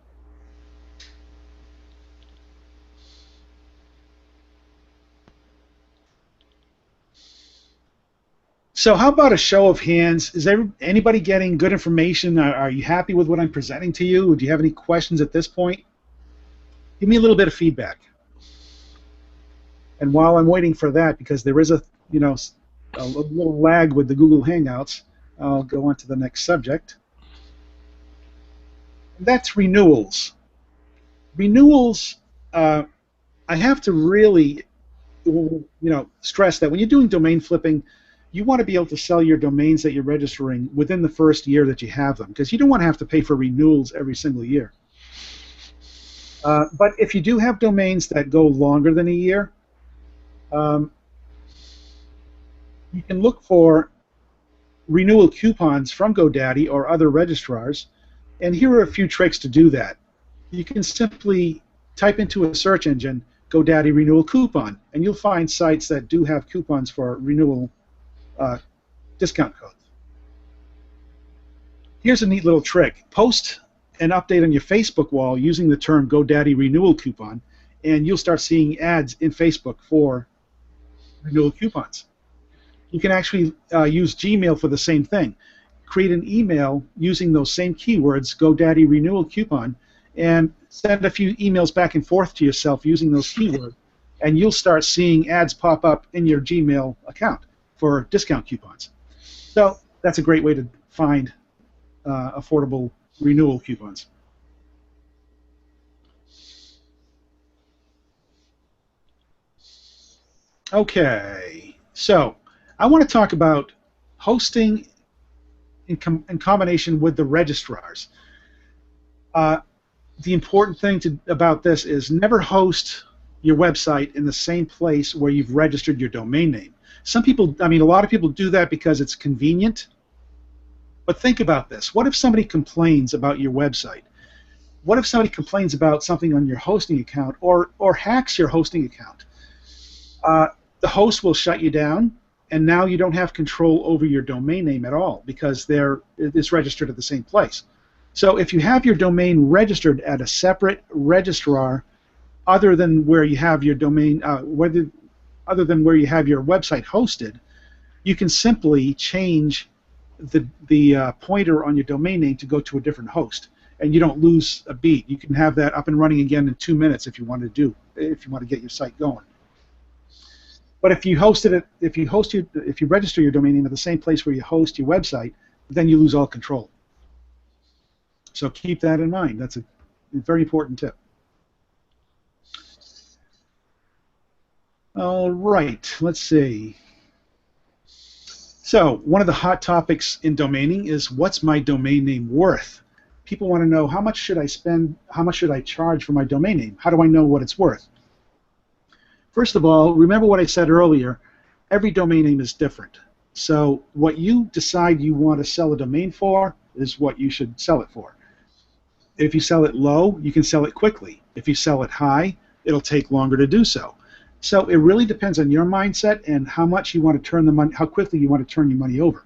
So how about a show of hands? Is anybody getting good information? Are you happy with what I'm presenting to you? Do you have any questions at this point? Give me a little bit of feedback. And while I'm waiting for that, because there is a little lag with the Google Hangouts, I'll go on to the next subject. And that's renewals. Renewals, I have to really stress that when you're doing domain flipping, you want to be able to sell your domains that you're registering within the first year that you have them, because you don't want to have to pay for renewals every single year. But if you do have domains that go longer than a year, you can look for renewal coupons from GoDaddy or other registrars, and here are a few tricks to do that. You can simply type into a search engine GoDaddy renewal coupon, and you'll find sites that do have coupons for renewal discount codes. Here's a neat little trick. Post an update on your Facebook wall using the term GoDaddy renewal coupon, and you'll start seeing ads in Facebook for renewal coupons. You can actually use Gmail for the same thing. Create an email using those same keywords, GoDaddy renewal coupon, and send a few emails back and forth to yourself using those keywords, and you'll start seeing ads pop up in your Gmail account for discount coupons. So that's a great way to find affordable renewal coupons. Okay, so I want to talk about hosting in combination with the registrars. The important thing about this is never host your website in the same place where you've registered your domain name. Some people, a lot of people do that because it's convenient. But think about this. What if somebody complains about your website? What if somebody complains about something on your hosting account or hacks your hosting account? The host will shut you down, and now you don't have control over your domain name at all because it's registered at the same place. So if you have your domain registered at a separate registrar other than where you have your domain, other than where you have your website hosted, you can simply change the pointer on your domain name to go to a different host, and you don't lose a beat. You can have that up and running again in 2 minutes if you want to get your site going. But if you register your domain name at the same place where you host your website, then you lose all control. So keep that in mind. That's a very important tip. All right, let's see. So one of the hot topics in domaining is, what's my domain name worth? People want to know, how much should I spend, how much should I charge for my domain name? How do I know what it's worth? First of all, remember what I said earlier, every domain name is different. So what you decide you want to sell a domain for is what you should sell it for. If you sell it low, you can sell it quickly. If you sell it high, it'll take longer to do so. So it really depends on your mindset and how much you want to turn the money, how quickly you want to turn your money over.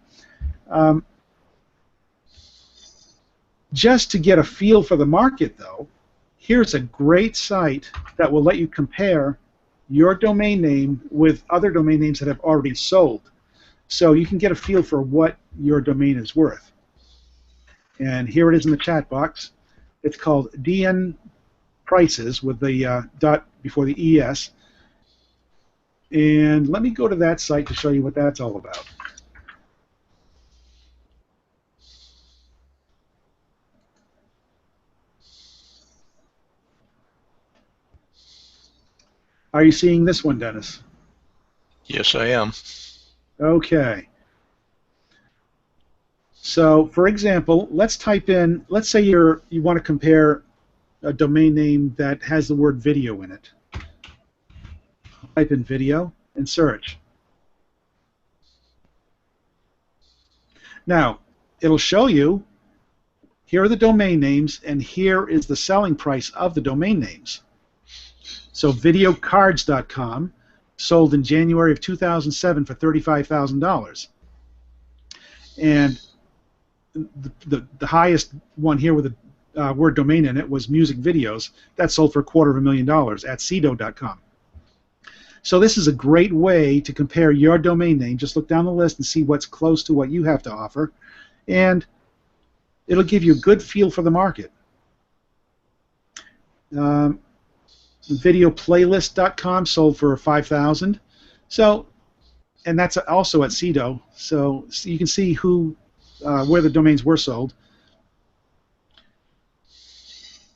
Just to get a feel for the market, though, here's a great site that will let you compare your domain name with other domain names that have already sold. So you can get a feel for what your domain is worth. And here it is in the chat box. It's called DN Prices with the dot before the ES. And let me go to that site to show you what that's all about. Are you seeing this one, Dennis? Yes, I am. Okay. So, for example, let's type in, let's say you want to compare a domain name that has the word video in it. Type in video and search. Now, it'll show you, here are the domain names, and here is the selling price of the domain names. So videocards.com sold in January of 2007 for $35,000. And the highest one here with the word domain in it was music videos. That sold for $250,000 at cedo.com. So this is a great way to compare your domain name. Just look down the list and see what's close to what you have to offer, and it'll give you a good feel for the market. Videoplaylist.com sold for $5,000. So, and that's also at CEDO. So you can see where the domains were sold.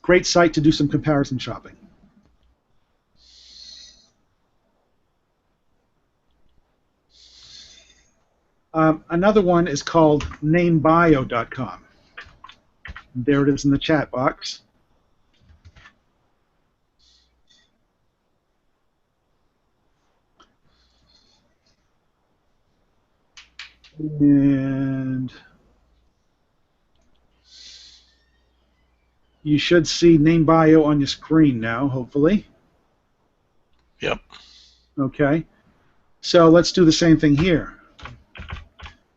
Great site to do some comparison shopping. Another one is called namebio.com. There it is in the chat box. And you should see NameBio on your screen now, hopefully. Yep. Okay. So let's do the same thing here.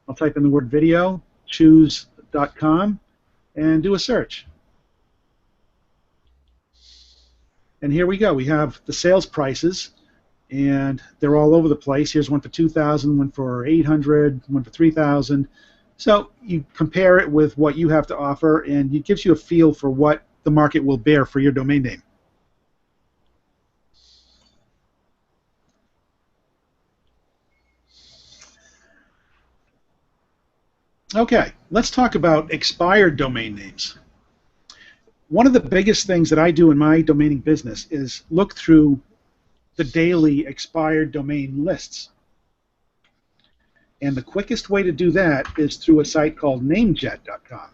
I'll type in the word video, choose.com, and do a search. And here we go. We have the sales prices, and they're all over the place. Here's one for 2,000, one for 800, one for 3,000. So you compare it with what you have to offer, and it gives you a feel for what the market will bear for your domain name. Okay, let's talk about expired domain names. One of the biggest things that I do in my domaining business is look through the daily expired domain lists. And the quickest way to do that is through a site called namejet.com.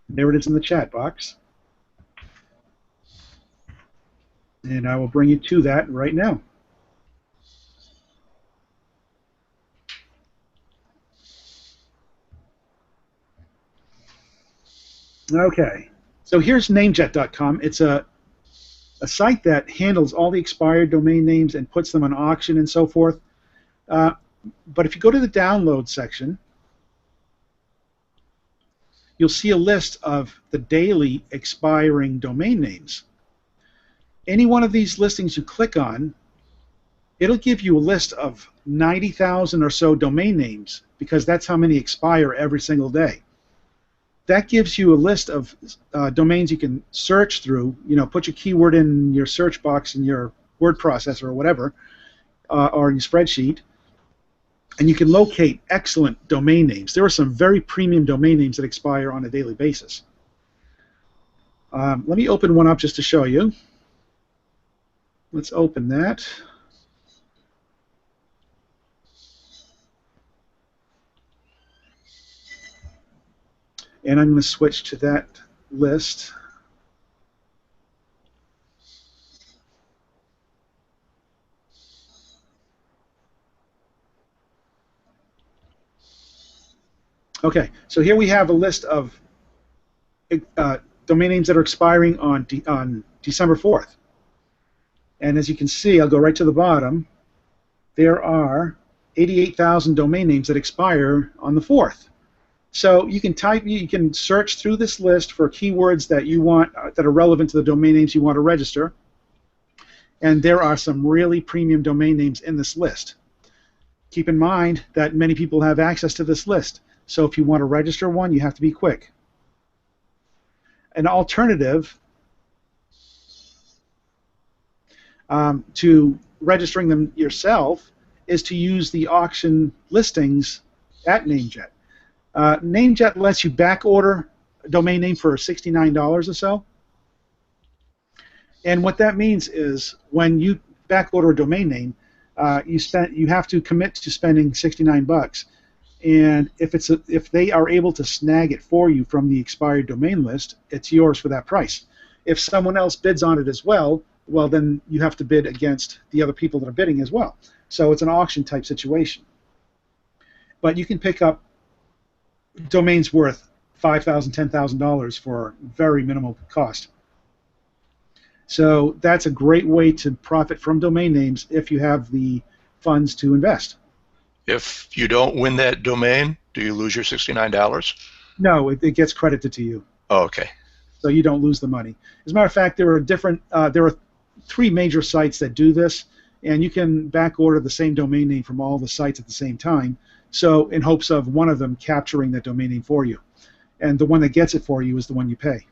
There it is in the chat box. And I will bring you to that right now. Okay, so here's namejet.com. It's a site that handles all the expired domain names and puts them on auction and so forth. But if you go to the download section, you'll see a list of the daily expiring domain names. Any one of these listings you click on, it'll give you a list of 90,000 or so domain names, because that's how many expire every single day. That gives you a list of domains you can search through. You know, put your keyword in your search box in your word processor or whatever, or in your spreadsheet, and you can locate excellent domain names. There are some very premium domain names that expire on a daily basis. Let me open one up just to show you. Let's open that. And I'm going to switch to that list. Okay, so here we have a list of domain names that are expiring on December 4th. And as you can see, I'll go right to the bottom. There are 88,000 domain names that expire on the 4th. So you can search through this list for keywords that you want that are relevant to the domain names you want to register. And there are some really premium domain names in this list. Keep in mind that many people have access to this list. So if you want to register one, you have to be quick. An alternative to registering them yourself is to use the auction listings at NameJet. NameJet lets you back order a domain name for $69 or so. And what that means is when you back order a domain name, you have to commit to spending $69. And if they are able to snag it for you from the expired domain list, it's yours for that price. If someone else bids on it as well, then you have to bid against the other people that are bidding as well. So it's an auction type situation. But you can pick up domains worth $5,000, $10,000 for very minimal cost. So that's a great way to profit from domain names if you have the funds to invest. If you don't win that domain, do you lose your $69? No, it gets credited to you. Oh, okay. So you don't lose the money. As a matter of fact, there are three major sites that do this, and you can back order the same domain name from all the sites at the same time, so in hopes of one of them capturing that domain name for you. And the one that gets it for you is the one you pay.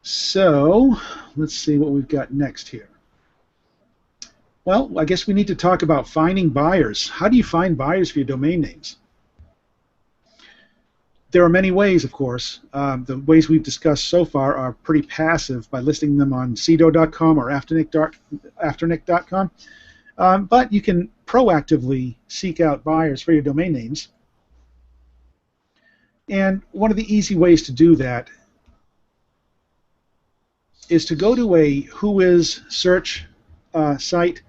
So let's see what we've got next here. Well, I guess we need to talk about finding buyers. How do you find buyers for your domain names? There are many ways, of course. The ways we've discussed so far are pretty passive by listing them on cdo.com or afternic.com. But you can proactively seek out buyers for your domain names. And one of the easy ways to do that is to go to a Whois search site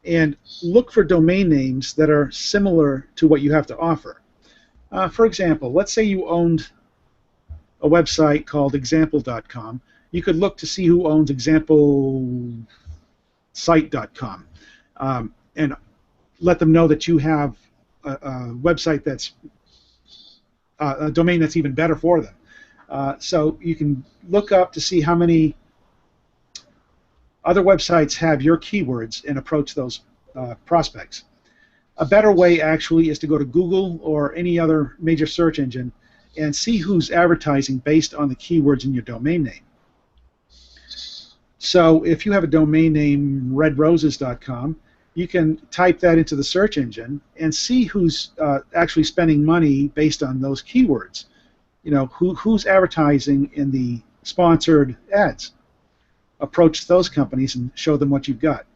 and look for domain names that are similar to what you have to offer. For example, let's say you owned a website called example.com. You could look to see who owns examplesite.com and let them know that you have a website that's a domain that's even better for them. So you can look up to see how many other websites have your keywords and approach those prospects. A better way actually is to go to Google or any other major search engine and see who's advertising based on the keywords in your domain name. So if you have a domain name redroses.com, you can type that into the search engine and see who's actually spending money based on those keywords. You know, who's advertising in the sponsored ads. Approach those companies and show them what you've got.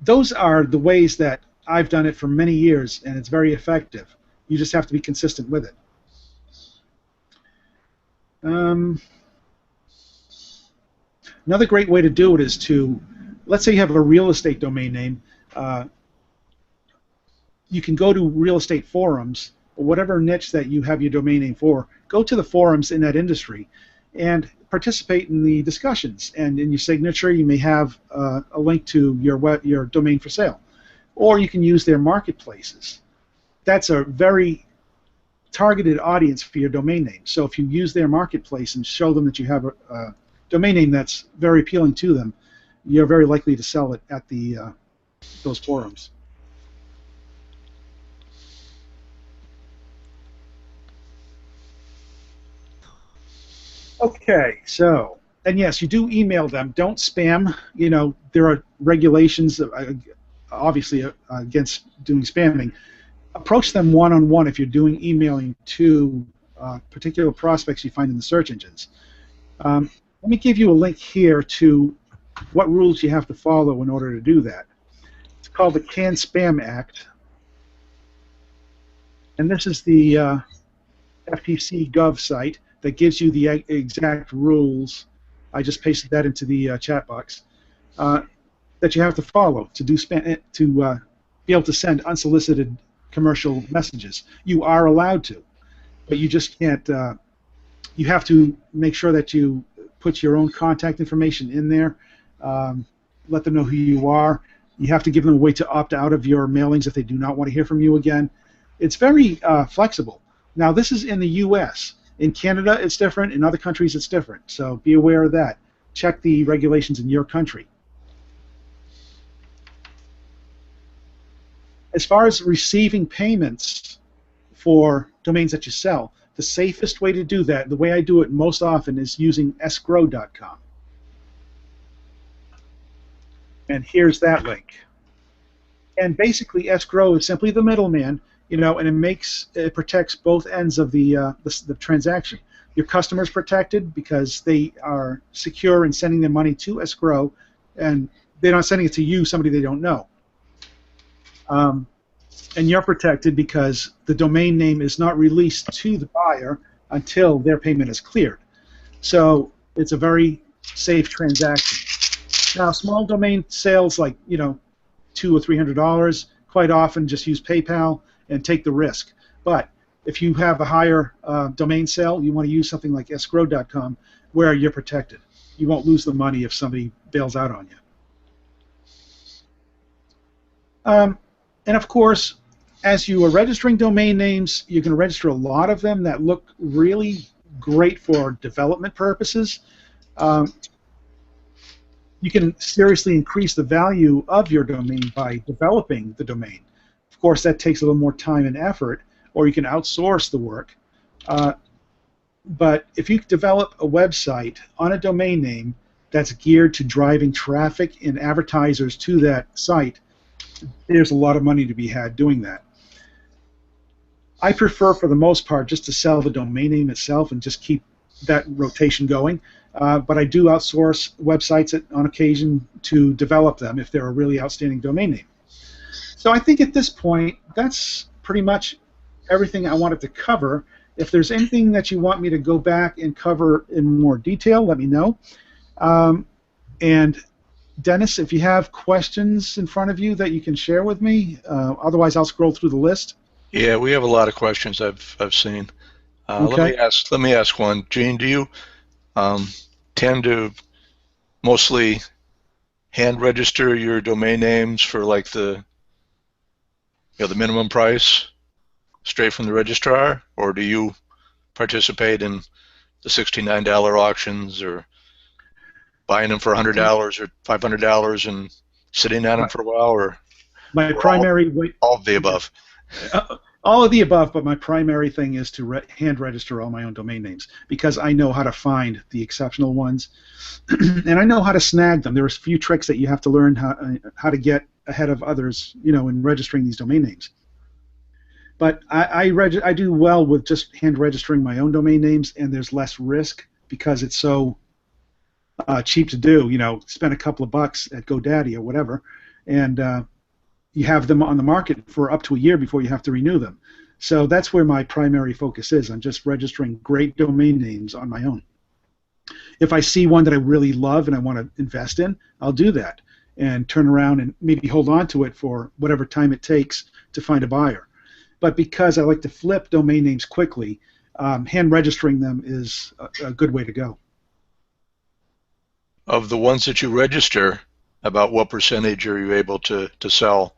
Those are the ways that I've done it for many years, and it's very effective. You just have to be consistent with it. Another great way to do it is to, let's say you have a real estate domain name. You can go to real estate forums, or whatever niche that you have your domain name for, go to the forums in that industry and participate in the discussions. And in your signature, you may have a link to your domain for sale. Or you can use their marketplaces. That's a very targeted audience for your domain name. So if you use their marketplace and show them that you have a domain name that's very appealing to them, you're very likely to sell it at those forums. Okay, so, and yes, you do email them. Don't spam. You know, there are regulations, obviously, against doing spamming. Approach them one-on-one if you're doing emailing to particular prospects you find in the search engines. Let me give you a link here to what rules you have to follow in order to do that. It's called the Can Spam Act, and this is the FTC Gov site that gives you the exact rules. I just pasted that into the chat box that you have to follow to do to be able to send unsolicited commercial messages. You are allowed to, but you just can't. You have to make sure that you put your own contact information in there. Let them know who you are. You have to give them a way to opt out of your mailings if they do not want to hear from you again. It's very flexible. Now, this is in the U.S. In Canada, it's different. In other countries, it's different. So be aware of that. Check the regulations in your country. As far as receiving payments for domains that you sell, the safest way to do that, the way I do it most often, is using escrow.com. And here's that link. And basically, escrow is simply the middleman, you know, and it protects both ends of the transaction. Your customer's protected because they are secure in sending their money to escrow, and they're not sending it to you, somebody they don't know. And you're protected because the domain name is not released to the buyer until their payment is cleared. So it's a very safe transaction. Now, small domain sales like, you know, $200 or $300, quite often just use PayPal and take the risk. But if you have a higher domain sale, you want to use something like escrow.com where you're protected. You won't lose the money if somebody bails out on you. And of course, as you are registering domain names, you can register a lot of them that look really great for development purposes. Um, you can seriously increase the value of your domain by developing the domain. Of course, that takes a little more time and effort, or you can outsource the work. Uh, but if you develop a website on a domain name that's geared to driving traffic and advertisers to that site, there's a lot of money to be had doing that. I prefer, for the most part, just to sell the domain name itself and just keep that rotation going. But I do outsource websites on occasion to develop them if they're a really outstanding domain name. So I think at this point, that's pretty much everything I wanted to cover. If there's anything that you want me to go back and cover in more detail, let me know. And Dennis, if you have questions in front of you that you can share with me, otherwise I'll scroll through the list. Yeah, we have a lot of questions I've seen. Okay. Let me ask one. Gene, do you tend to mostly hand register your domain names for like the minimum price straight from the registrar, or do you participate in the $69 auctions or buying them for $100 or $500 and sitting on them My, for a while, my or primary all of the above? all of the above, but my primary thing is to hand register all my own domain names because I know how to find the exceptional ones, and I know how to snag them. There's a few tricks that you have to learn how to get ahead of others, in registering these domain names. But I do well with just hand registering my own domain names, and there's less risk because it's so cheap to do. Spend a couple of bucks at GoDaddy or whatever, and you have them on the market for up to a year before you have to renew them. So that's where my primary focus is. I'm just registering great domain names on my own. If I see one that I really love and I want to invest in, I'll do that and turn around and maybe hold on to it for whatever time it takes to find a buyer. But because I like to flip domain names quickly, hand registering them is a good way to go. Of the ones that you register, about what percentage are you able to sell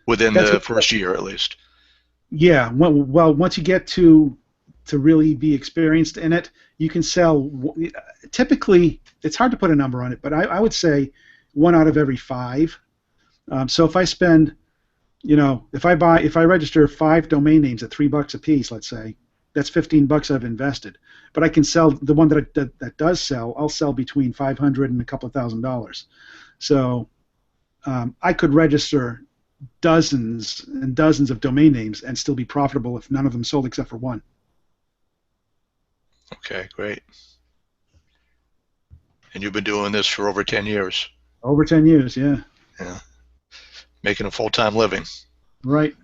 within That's the good. first year at least? Yeah. Well, once you get to really be experienced in it, you can sell. Typically, it's hard to put a number on it, but I would say 1 out of every 5. So if I spend, if I register 5 domain names at $3 a piece, let's say, that's $15 I've invested. But I can sell the one that does sell. I'll sell between $500 and a couple of $1,000. So I could register dozens and dozens of domain names and still be profitable if none of them sold except for one. Okay, great. And you've been doing this for over 10 years. Over 10 years, yeah. Yeah. Making a full-time living. Right.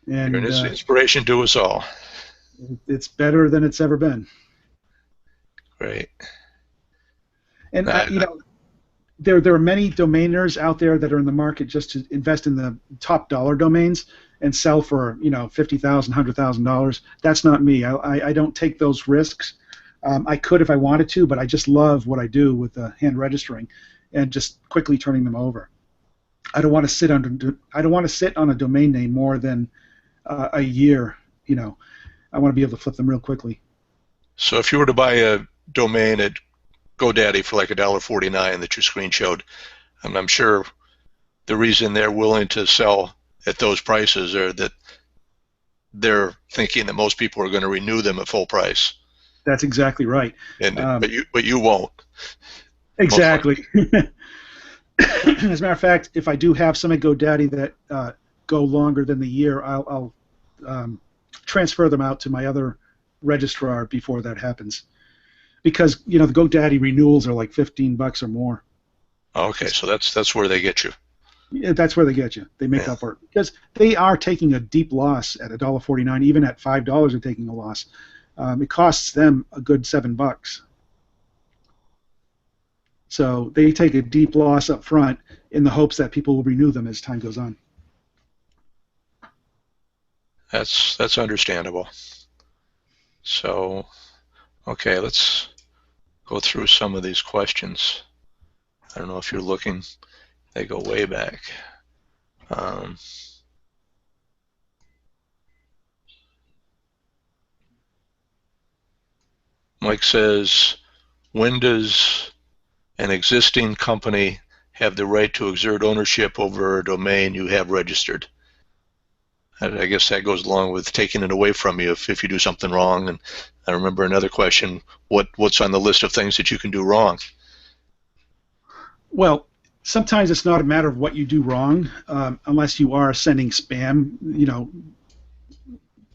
You're an And inspiration to us all. it's better than it's ever been. Great. And there are many domainers out there that are in the market just to invest in the top dollar domains and sell for $50,000, $100,000. That's not me. I don't take those risks. I could if I wanted to, but I just love what I do with the hand registering and just quickly turning them over. I don't want to sit on a domain name more than a year. I want to be able to flip them real quickly. So if you were to buy a domain at GoDaddy for like $1.49 that you screen showed, and I'm sure the reason they're willing to sell at those prices are that they're thinking that most people are going to renew them at full price. That's exactly right. And but you won't. Exactly. As a matter of fact, if I do have some at GoDaddy that go longer than the year, I'll transfer them out to my other registrar before that happens. Because the GoDaddy renewals are like $15 or more. Okay, so that's where they get you. Yeah, that's where they get you. They make up for it because they are taking a deep loss at $1.49. Even at $5, they're taking a loss. It costs them a good $7. So they take a deep loss up front in the hopes that people will renew them as time goes on. That's understandable. So, okay, let's go through some of these questions. I don't know if you're looking. They go way back. Mike says, when does an existing company have the right to exert ownership over a domain you have registered? I guess that goes along with taking it away from you if you do something wrong. And I remember another question, what's on the list of things that you can do wrong? Well, sometimes it's not a matter of what you do wrong, unless you are sending spam,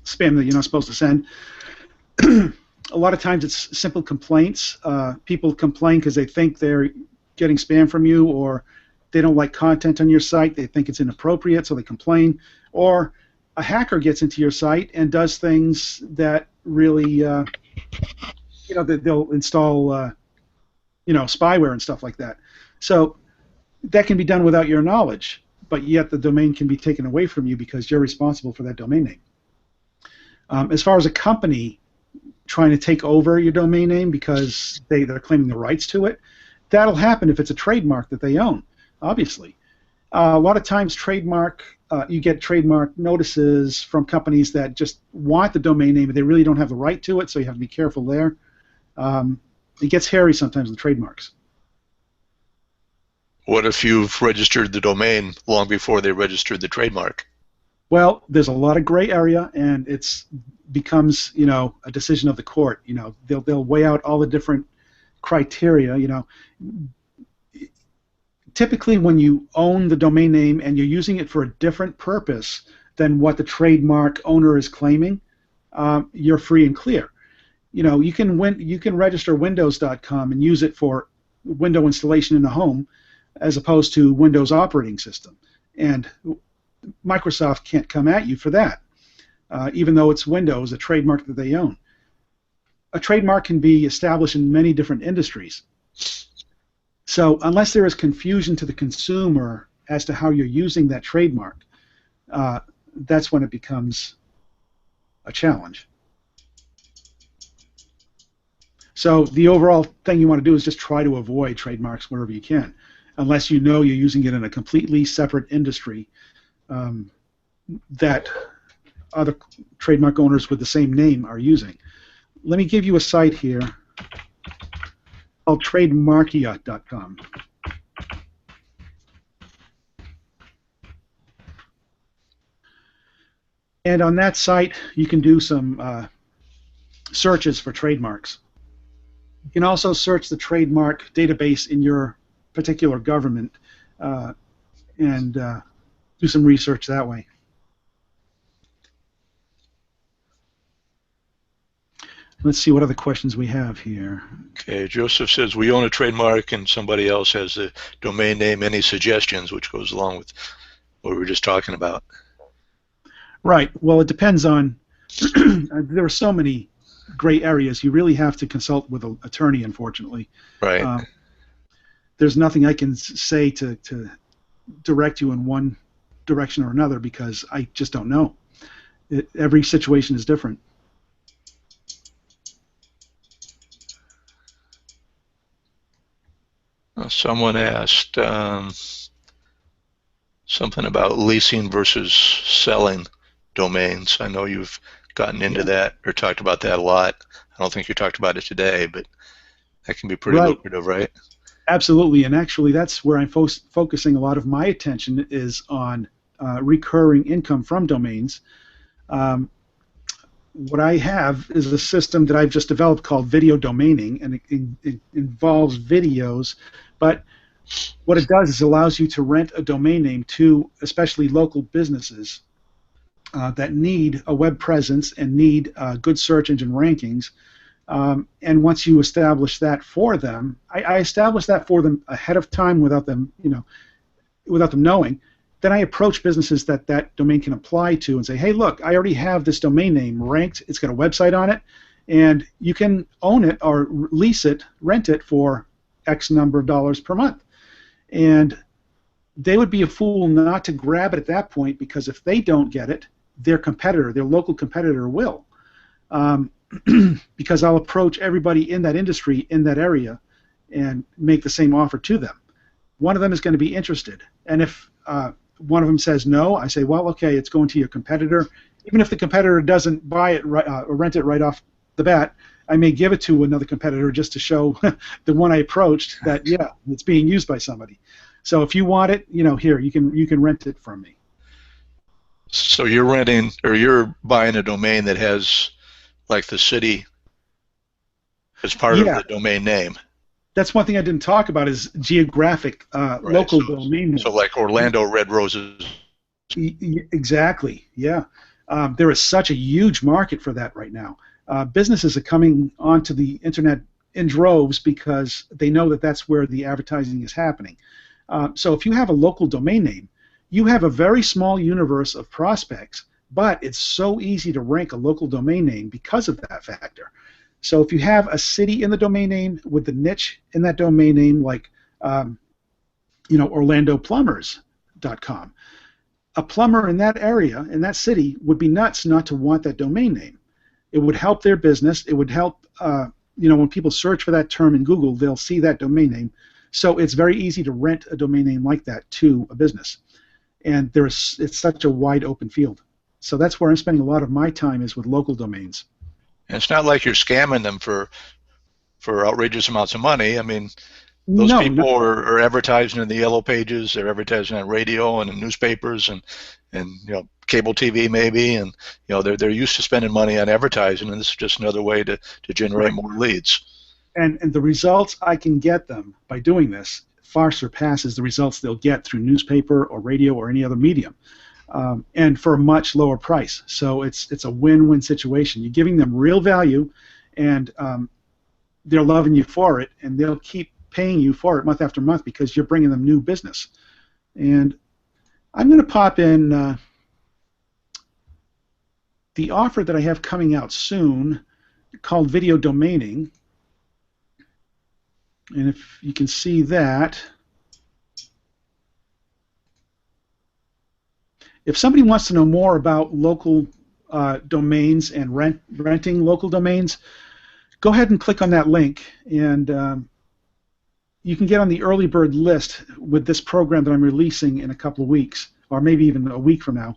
spam that you're not supposed to send. A lot of times it's simple complaints. People complain because they think they're getting spam from you, or they don't like content on your site. They think it's inappropriate, so they complain. Or a hacker gets into your site and does things that really, they'll install, spyware and stuff like that. So that can be done without your knowledge, but yet the domain can be taken away from you because you're responsible for that domain name. As far as a company trying to take over your domain name because they're claiming the rights to it, that'll happen if it's a trademark that they own, obviously. A lot of times you get trademark notices from companies that just want the domain name, but they really don't have the right to it, so you have to be careful there. It gets hairy sometimes with trademarks. What if you've registered the domain long before they registered the trademark? Well, there's a lot of gray area, and it becomes, a decision of the court. They'll weigh out all the different criteria. Typically, when you own the domain name and you're using it for a different purpose than what the trademark owner is claiming, you're free and clear. You can register Windows.com and use it for window installation in the home, as opposed to Windows operating system, and Microsoft can't come at you for that, even though it's Windows, a trademark that they own. A trademark can be established in many different industries. So unless there is confusion to the consumer as to how you're using that trademark, that's when it becomes a challenge. So the overall thing you want to do is just try to avoid trademarks wherever you can, unless you know you're using it in a completely separate industry that other trademark owners with the same name are using. Let me give you a site here called trademarkia.com. And on that site, you can do some searches for trademarks. You can also search the trademark database in your particular government and do some research that way. Let's see what other questions we have here. Okay, Joseph says, we own a trademark and somebody else has the domain name. Any suggestions? Which goes along with what we were just talking about. Right. Well, it depends on, there are so many gray areas. You really have to consult with an attorney, unfortunately. Right. There's nothing I can say to direct you in one direction or another because I just don't know. Every situation is different. Someone asked something about leasing versus selling domains. I know you've gotten into that or talked about that a lot. I don't think you talked about it today, but that can be pretty lucrative, right? Absolutely, and actually that's where I'm focusing a lot of my attention is on recurring income from domains. What I have is a system that I've just developed called video domaining, and it involves videos, but what it does is allows you to rent a domain name to especially local businesses that need a web presence and need good search engine rankings. And once you establish that for them, I establish that for them ahead of time without them, without them knowing. Then I approach businesses that domain can apply to and say, hey, look, I already have this domain name ranked. It's got a website on it, and you can own it or lease it, rent it for X number of dollars per month. And they would be a fool not to grab it at that point, because if they don't get it, their competitor, their local competitor, will. Because I'll approach everybody in that industry, in that area, and make the same offer to them. One of them is going to be interested. And if one of them says no, I say, well, okay, it's going to your competitor. Even if the competitor doesn't buy it or rent it right off the bat, I may give it to another competitor just to show the one I approached that, yeah, it's being used by somebody. So if you want it, here, you can rent it from me. So you're renting or you're buying a domain that has like the city as part of Yeah, the domain name, that's one thing I didn't talk about is geographic, right? local domain So names. like Orlando Red Roses. Exactly, yeah. There is such a huge market for that right now. Businesses are coming onto the internet in droves because they know that that's where the advertising is happening. So if you have a local domain name, you have a very small universe of prospects, but it's so easy to rank a local domain name because of that factor. So if you have a city in the domain name with the niche in that domain name, like OrlandoPlumbers.com, a plumber in that area, in that city, would be nuts not to want that domain name. It would help their business. It would help, when people search for that term in Google, they'll see that domain name. So it's very easy to rent a domain name like that to a business. And it's such a wide open field. So that's where I'm spending a lot of my time is with local domains. And it's not like you're scamming them for outrageous amounts of money. I mean, those No, no, people are advertising in the yellow pages. They're advertising on radio and in newspapers and cable TV maybe, and they're used to spending money on advertising, and this is just another way to generate right. more leads. And the results I can get them by doing this far surpasses the results they'll get through newspaper or radio or any other medium, and for a much lower price. So it's a win-win situation. You're giving them real value, and they're loving you for it, and they'll keep paying you for it month after month because you're bringing them new business. And I'm going to pop in the offer that I have coming out soon called Video Domaining. And if you can see that, if somebody wants to know more about local domains and renting local domains, go ahead and click on that link, and you can get on the early bird list with this program that I'm releasing in a couple of weeks, or maybe even a week from now,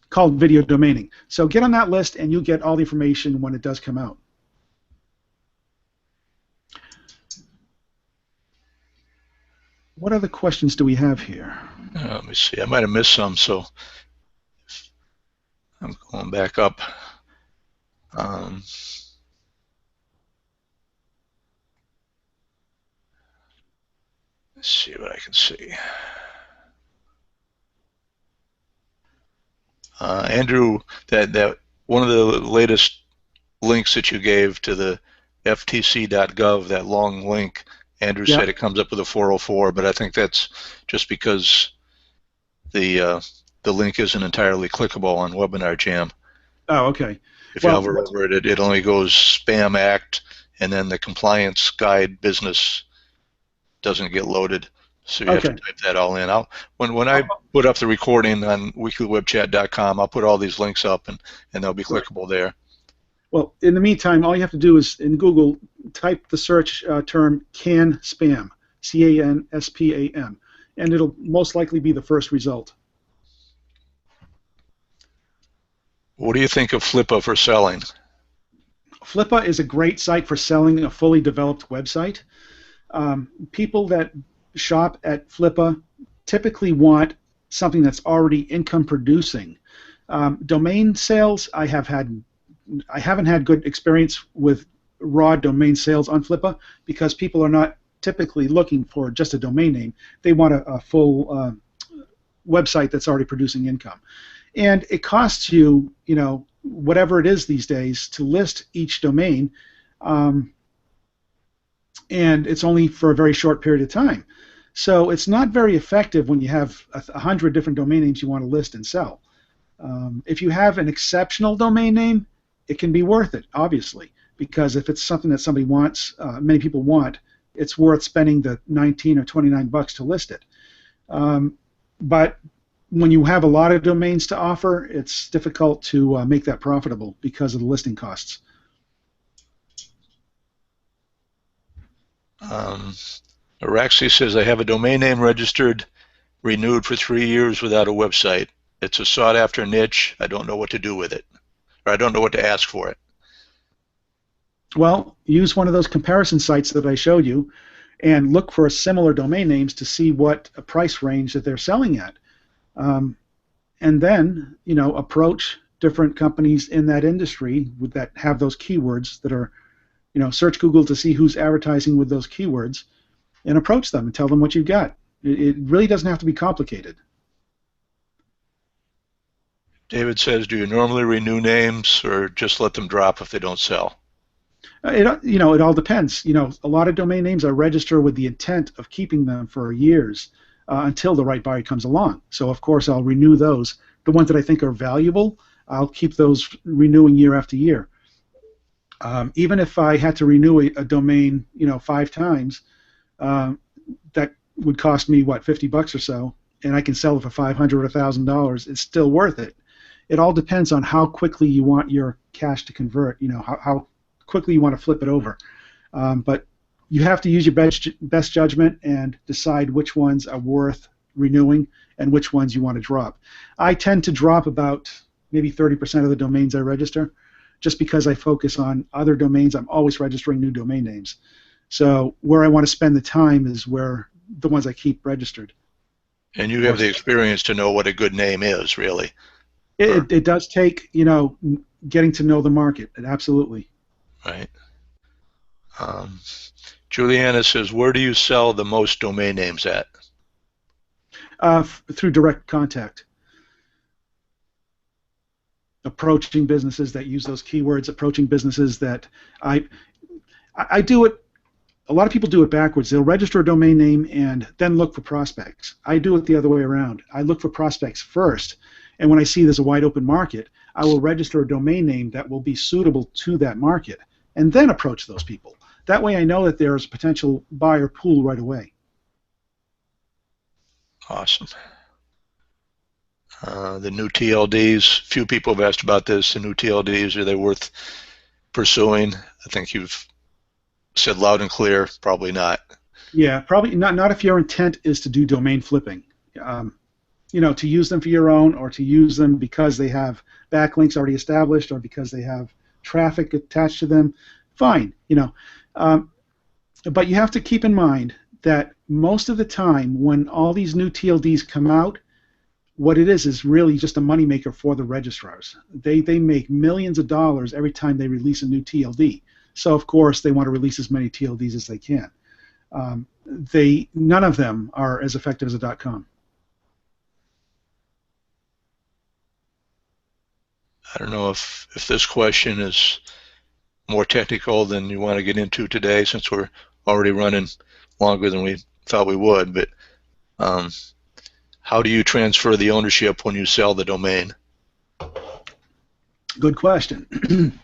called Video Domaining. So get on that list, and you'll get all the information when it does come out. What other questions do we have here? Let me see. I might have missed some, so I'm going back up. Let's see what I can see. Andrew, that one of the latest links that you gave to the ftc.gov, that long link, Andrew Yeah. said it comes up with a 404, but I think that's just because the link isn't entirely clickable on Webinar Jam. Oh, okay. If you hover over it, it only goes Spam Act, and then the compliance guide business doesn't get loaded. So you have to type that all in. When I put up the recording on weeklywebchat.com, I'll put all these links up, and they'll be clickable there. Well, in the meantime, all you have to do is in Google type the search term "can spam," CANSPAM, and it'll most likely be the first result. What do you think of Flippa for selling? Flippa is a great site for selling a fully developed website. People that shop at Flippa typically want something that's already income producing. Domain sales, I haven't had good experience with raw domain sales on Flippa because people are not typically looking for just a domain name. They want a full website that's already producing income. And it costs you, whatever it is these days to list each domain, and it's only for a very short period of time. So it's not very effective when you have 100 different domain names you want to list and sell. If you have an exceptional domain name, it can be worth it, obviously, because if it's something that somebody wants, many people want, it's worth spending the 19 or 29 bucks to list it. But when you have a lot of domains to offer, it's difficult to make that profitable because of the listing costs. Araxi says, I have a domain name registered, renewed for 3 years without a website. It's a sought-after niche. I don't know what to do with it, or I don't know what to ask for it. Well, use one of those comparison sites that I showed you and look for similar domain names to see what a price range that they're selling at. Um, and then, approach different companies in that industry that have those keywords that are, search Google to see who's advertising with those keywords and approach them and tell them what you've got. It really doesn't have to be complicated. David says, do you normally renew names or just let them drop if they don't sell? It all depends. A lot of domain names I register with the intent of keeping them for years until the right buyer comes along. So of course I'll renew those. The ones that I think are valuable, I'll keep those renewing year after year. Even if I had to renew a domain, 5 times, uh, that would cost me what, $50 or so, and I can sell it for $500 or $1,000. It's still worth it. It all depends on how quickly you want your cash to convert. How quickly you want to flip it over. But you have to use your best judgment and decide which ones are worth renewing and which ones you want to drop. I tend to drop about maybe 30% of the domains I register, just because I focus on other domains. I'm always registering new domain names. So where I want to spend the time is where the ones I keep registered. And you have the experience to know what a good name is, really. It does take, getting to know the market. Absolutely. Right. Juliana says, where do you sell the most domain names at? Through direct contact. Approaching businesses that use those keywords, approaching businesses that I do it. A lot of people do it backwards. They'll register a domain name and then look for prospects. I do it the other way around. I look for prospects first, and when I see there's a wide open market, I will register a domain name that will be suitable to that market, and then approach those people. That way I know that there's a potential buyer pool right away. Awesome. The new TLDs, few people have asked about this. The new TLDs, are they worth pursuing? I think you've said loud and clear, probably not. Yeah, probably not if your intent is to do domain flipping. To use them for your own, or to use them because they have backlinks already established, or because they have traffic attached to them. Fine, but you have to keep in mind that most of the time when all these new TLDs come out, what it is really just a moneymaker for the registrars. They make millions of dollars every time they release a new TLD. So of course they want to release as many TLDs as they can. None of them are as effective as a .com. I don't know if this question is more technical than you want to get into today, since we're already running longer than we thought we would, but how do you transfer the ownership when you sell the domain? Good question.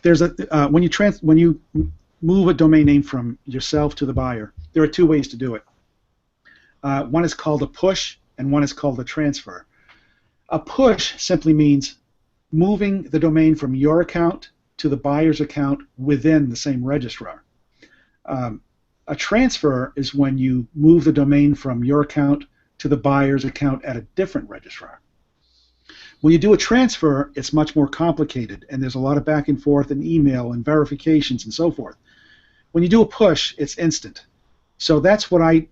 There's when you move a domain name from yourself to the buyer, there are 2 ways to do it. One is called a push, and one is called a transfer. A push simply means moving the domain from your account to the buyer's account within the same registrar. A transfer is when you move the domain from your account to the buyer's account at a different registrar. When you do a transfer, it's much more complicated, and there's a lot of back and forth and email and verifications and so forth. When you do a push, it's instant. So that's what I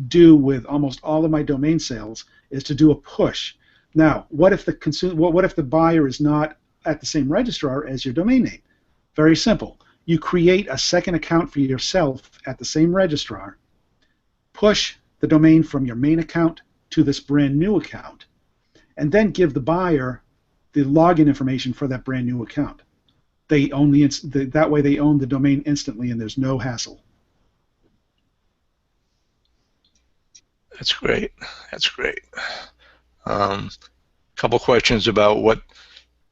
do with almost all of my domain sales, is to do a push. Now, what if the buyer is not at the same registrar as your domain name? Very simple. You create a second account for yourself at the same registrar, push the domain from your main account to this brand new account, and then give the buyer the login information for that brand new account. They own that way they own the domain instantly, and there's no hassle. That's great. That's great. Couple questions about what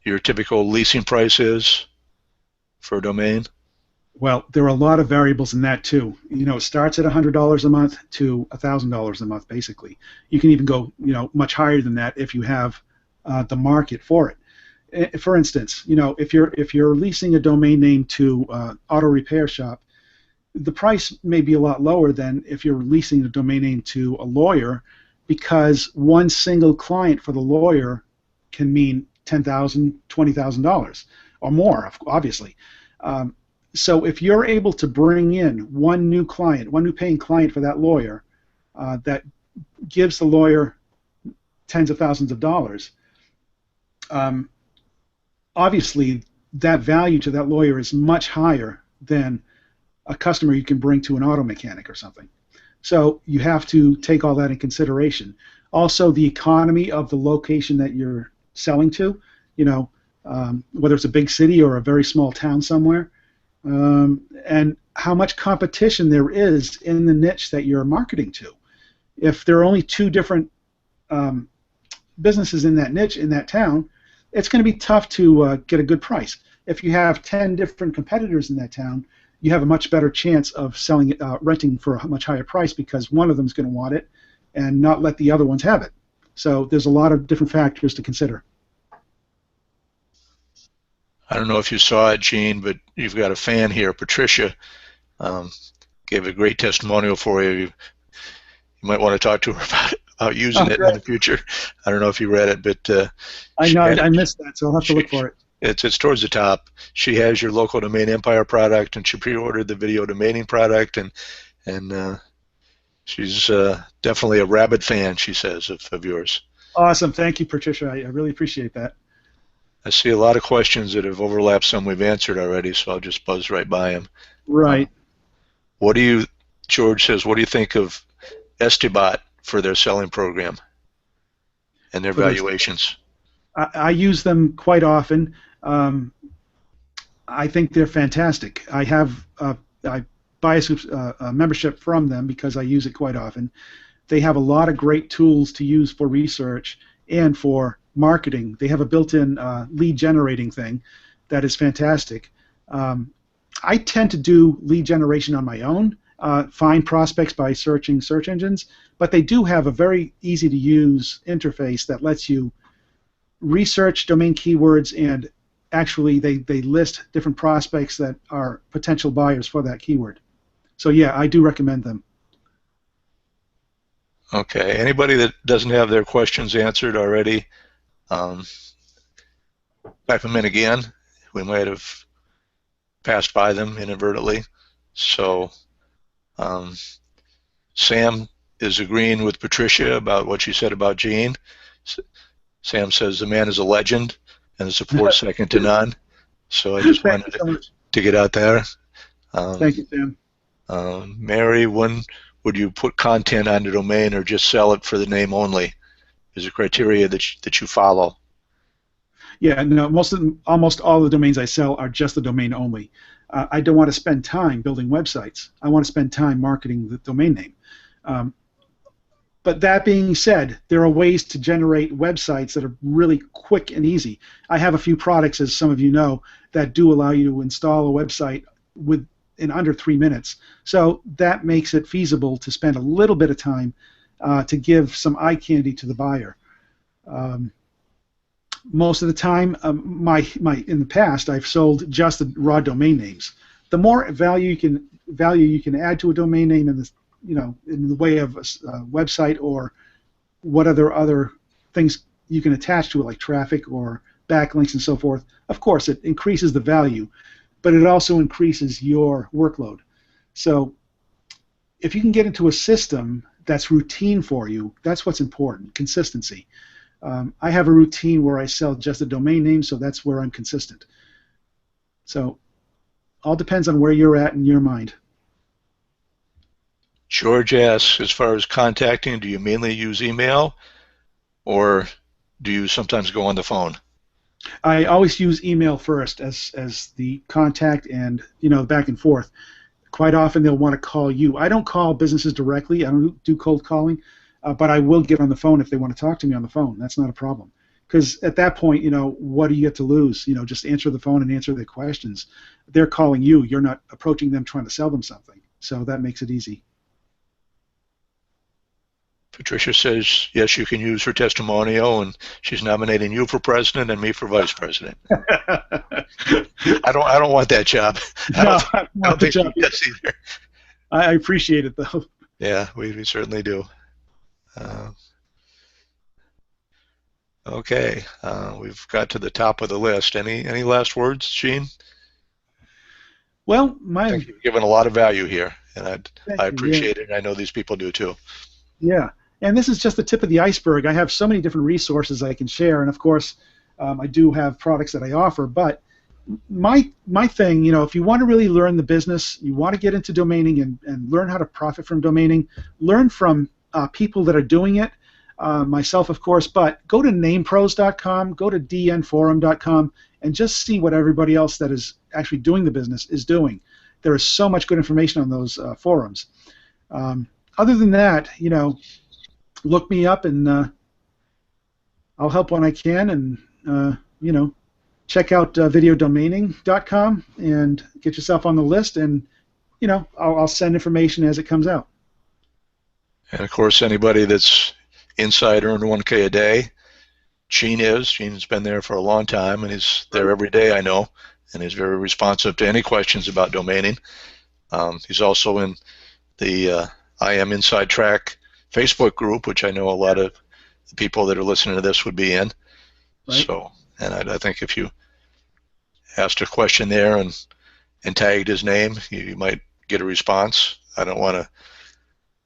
your typical leasing price is for a domain. Well, there are a lot of variables in that too. It starts at $100 a month to $1,000 a month, basically. You can even go, much higher than that if you have the market for it. For instance, if you're leasing a domain name to auto repair shop, the price may be a lot lower than if you're leasing a domain name to a lawyer, because one single client for the lawyer can mean $10,000, $20,000 or more, obviously. So if you're able to bring in one new client, one new paying client for that lawyer, that gives the lawyer tens of thousands of dollars, um, obviously that value to that lawyer is much higher than a customer you can bring to an auto mechanic or something. So you have to take all that in consideration. Also, the economy of the location that you're selling to, you know, whether it's a big city or a very small town somewhere, and how much competition there is in the niche that you're marketing to. If there are only two different um, businesses in that niche in that town, it's going to be tough to get a good price. If you have 10 different competitors in that town, you have a much better chance of selling it, renting for a much higher price because one of them is going to want it and not let the other ones have it. So there's a lot of different factors to consider. I don't know if you saw it, Gene, but you've got a fan here, Patricia, um, gave a great testimonial for you. You might want to talk to her about using Oh, it in great. the future. I don't know if you read it, but I she know had I missed that, so I'll have to she, look for it. it's towards the top. She has your local domain empire product, and she pre-ordered the video domaining product, and she's definitely a rabid fan. She says of yours. Awesome. Thank you, Patricia. I really appreciate that. I see a lot of questions that have overlapped. Some we've answered already, so I'll just buzz right by them. Uh, Right. what do you? George says, what do you think of Estibot for their selling program and their For their, valuations? I use them quite often. Um, I think they're fantastic. I buy a membership from them because I use it quite often. They have a lot of great tools to use for research and for marketing. They have a built-in lead generating thing that is fantastic. Um, I tend to do lead generation on my own, find prospects by searching search engines, but they do have a very easy to use interface that lets you research domain keywords and actually they list different prospects that are potential buyers for that keyword. So yeah, I do recommend them. Okay. Anybody that doesn't have their questions answered already, um, type them in again. We might have passed by them inadvertently. So um, Sam is agreeing with Patricia about what she said about Gene. Sam says the man is a legend and the support second to none. So I just Thank you wanted so much. to get out there. Um, Thank you, Sam. Mary, when would you put content on the domain or just sell it for the name only? Is a criteria that you follow. Yeah, no, almost all the domains I sell are just the domain only. I don't want to spend time building websites. I want to spend time marketing the domain name. Um, but that being said, there are ways to generate websites that are really quick and easy. I have a few products, as some of you know, that do allow you to install a website in under 3 minutes. So that makes it feasible to spend a little bit of time to give some eye candy to the buyer. Um, Most of the time, in the past, I've sold just the raw domain names. The more value you can add to a domain name in in the way of a website or what other things you can attach to it, like traffic or backlinks and so forth. Of course, it increases the value, but it also increases your workload. So if you can get into a system that's routine for you, that's what's important, consistency. I have a routine where I sell just a domain name, so that's where I'm consistent. So all depends on where you're at in your mind. George asks, as far as contacting, do you mainly use email or do you sometimes go on the phone? I always use email first as the contact and back and forth. Quite often they'll want to call you. I don't call businesses directly. I don't do cold calling, but I will get on the phone if they want to talk to me on the phone. That's not a problem. Because at that point, what do you get to lose? Just answer the phone and answer their questions. They're calling you. You're not approaching them trying to sell them something. So that makes it easy. Patricia says, yes, you can use her testimonial, and she's nominating you for president and me for vice president. I don't want that job. No, I I want don't the think job. she does either. I appreciate it, though. Yeah, we certainly do. Uh, okay, we've got to the top of the list. Any last words, Gene? Well, I think you've given a lot of value here, and thank I you. Yeah. appreciate it, and I know these people do too. Yeah, and this is just the tip of the iceberg. I have so many different resources I can share, and of course, I do have products that I offer. But my thing, if you want to really learn the business, you want to get into domaining and learn how to profit from domaining, learn from people that are doing it. Myself, of course, but go to namepros.com, go to dnforum.com, and just see what everybody else that is actually doing the business is doing. There is so much good information on those forums. Um, Other than that, look me up and I'll help when I can. And check out videodomaining.com and get yourself on the list. And I'll send information as it comes out. And of course, anybody that's inside Earn 1K a day, Gene's been there for a long time, and he's there every day, I know, and he's very responsive to any questions about domaining. He's also in the I Am Inside Track Facebook group, which I know a lot of the people that are listening to this would be in. Right. So, and I think if you asked a question there and tagged his name, you might get a response. I don't want to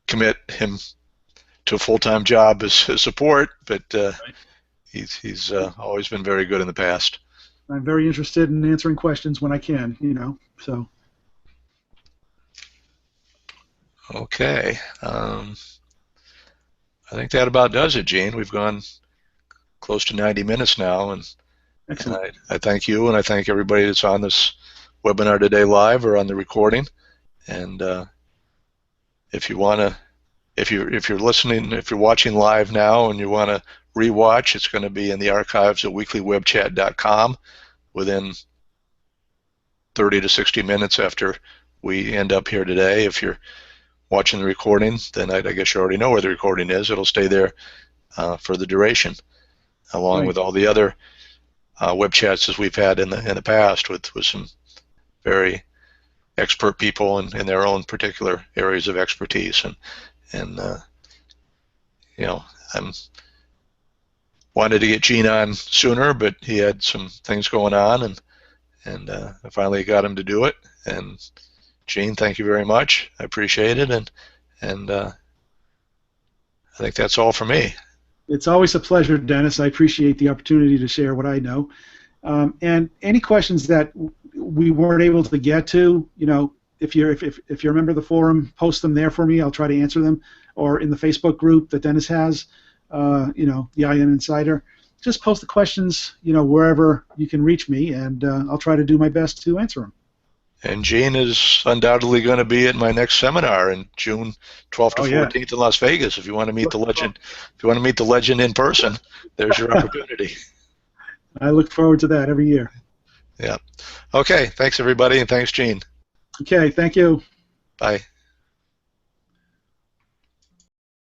commit him to a full-time job as support, but Right. he's always been very good in the past. I'm very interested in answering questions when I can, so. Okay. I think that about does it, Gene. We've gone close to 90 minutes now, and Excellent. I thank you, and I thank everybody that's on this webinar today live or on the recording. And if you want to, if you're listening, if you're watching live now and you want to rewatch, it's going to be in the archives at weeklywebchat.com within 30 to 60 minutes after we end up here today. If you're watching the recording, then I guess you already know where the recording is. It'll stay there for the duration, along Right. with all the other web chats as we've had in the past with some very expert people in their own particular areas of expertise. And I'm wanted to get Gene on sooner, but he had some things going on, and I finally got him to do it. And Gene, thank you very much. I appreciate it, and I think that's all for me. It's always a pleasure, Dennis. I appreciate the opportunity to share what I know. And any questions that we weren't able to get to, if you're a member of the forum, post them there for me. I'll try to answer them. Or in the Facebook group that Dennis has, the I Am Insider. Just post the questions, wherever you can reach me, and I'll try to do my best to answer them. And Gene is undoubtedly going to be at my next seminar in June 12th to 14th in Las Vegas. If you want to meet the legend, in person, there's your opportunity. I look forward to that every year. Yeah. Okay. Thanks, everybody, and thanks, Gene. Okay. Thank you. Bye.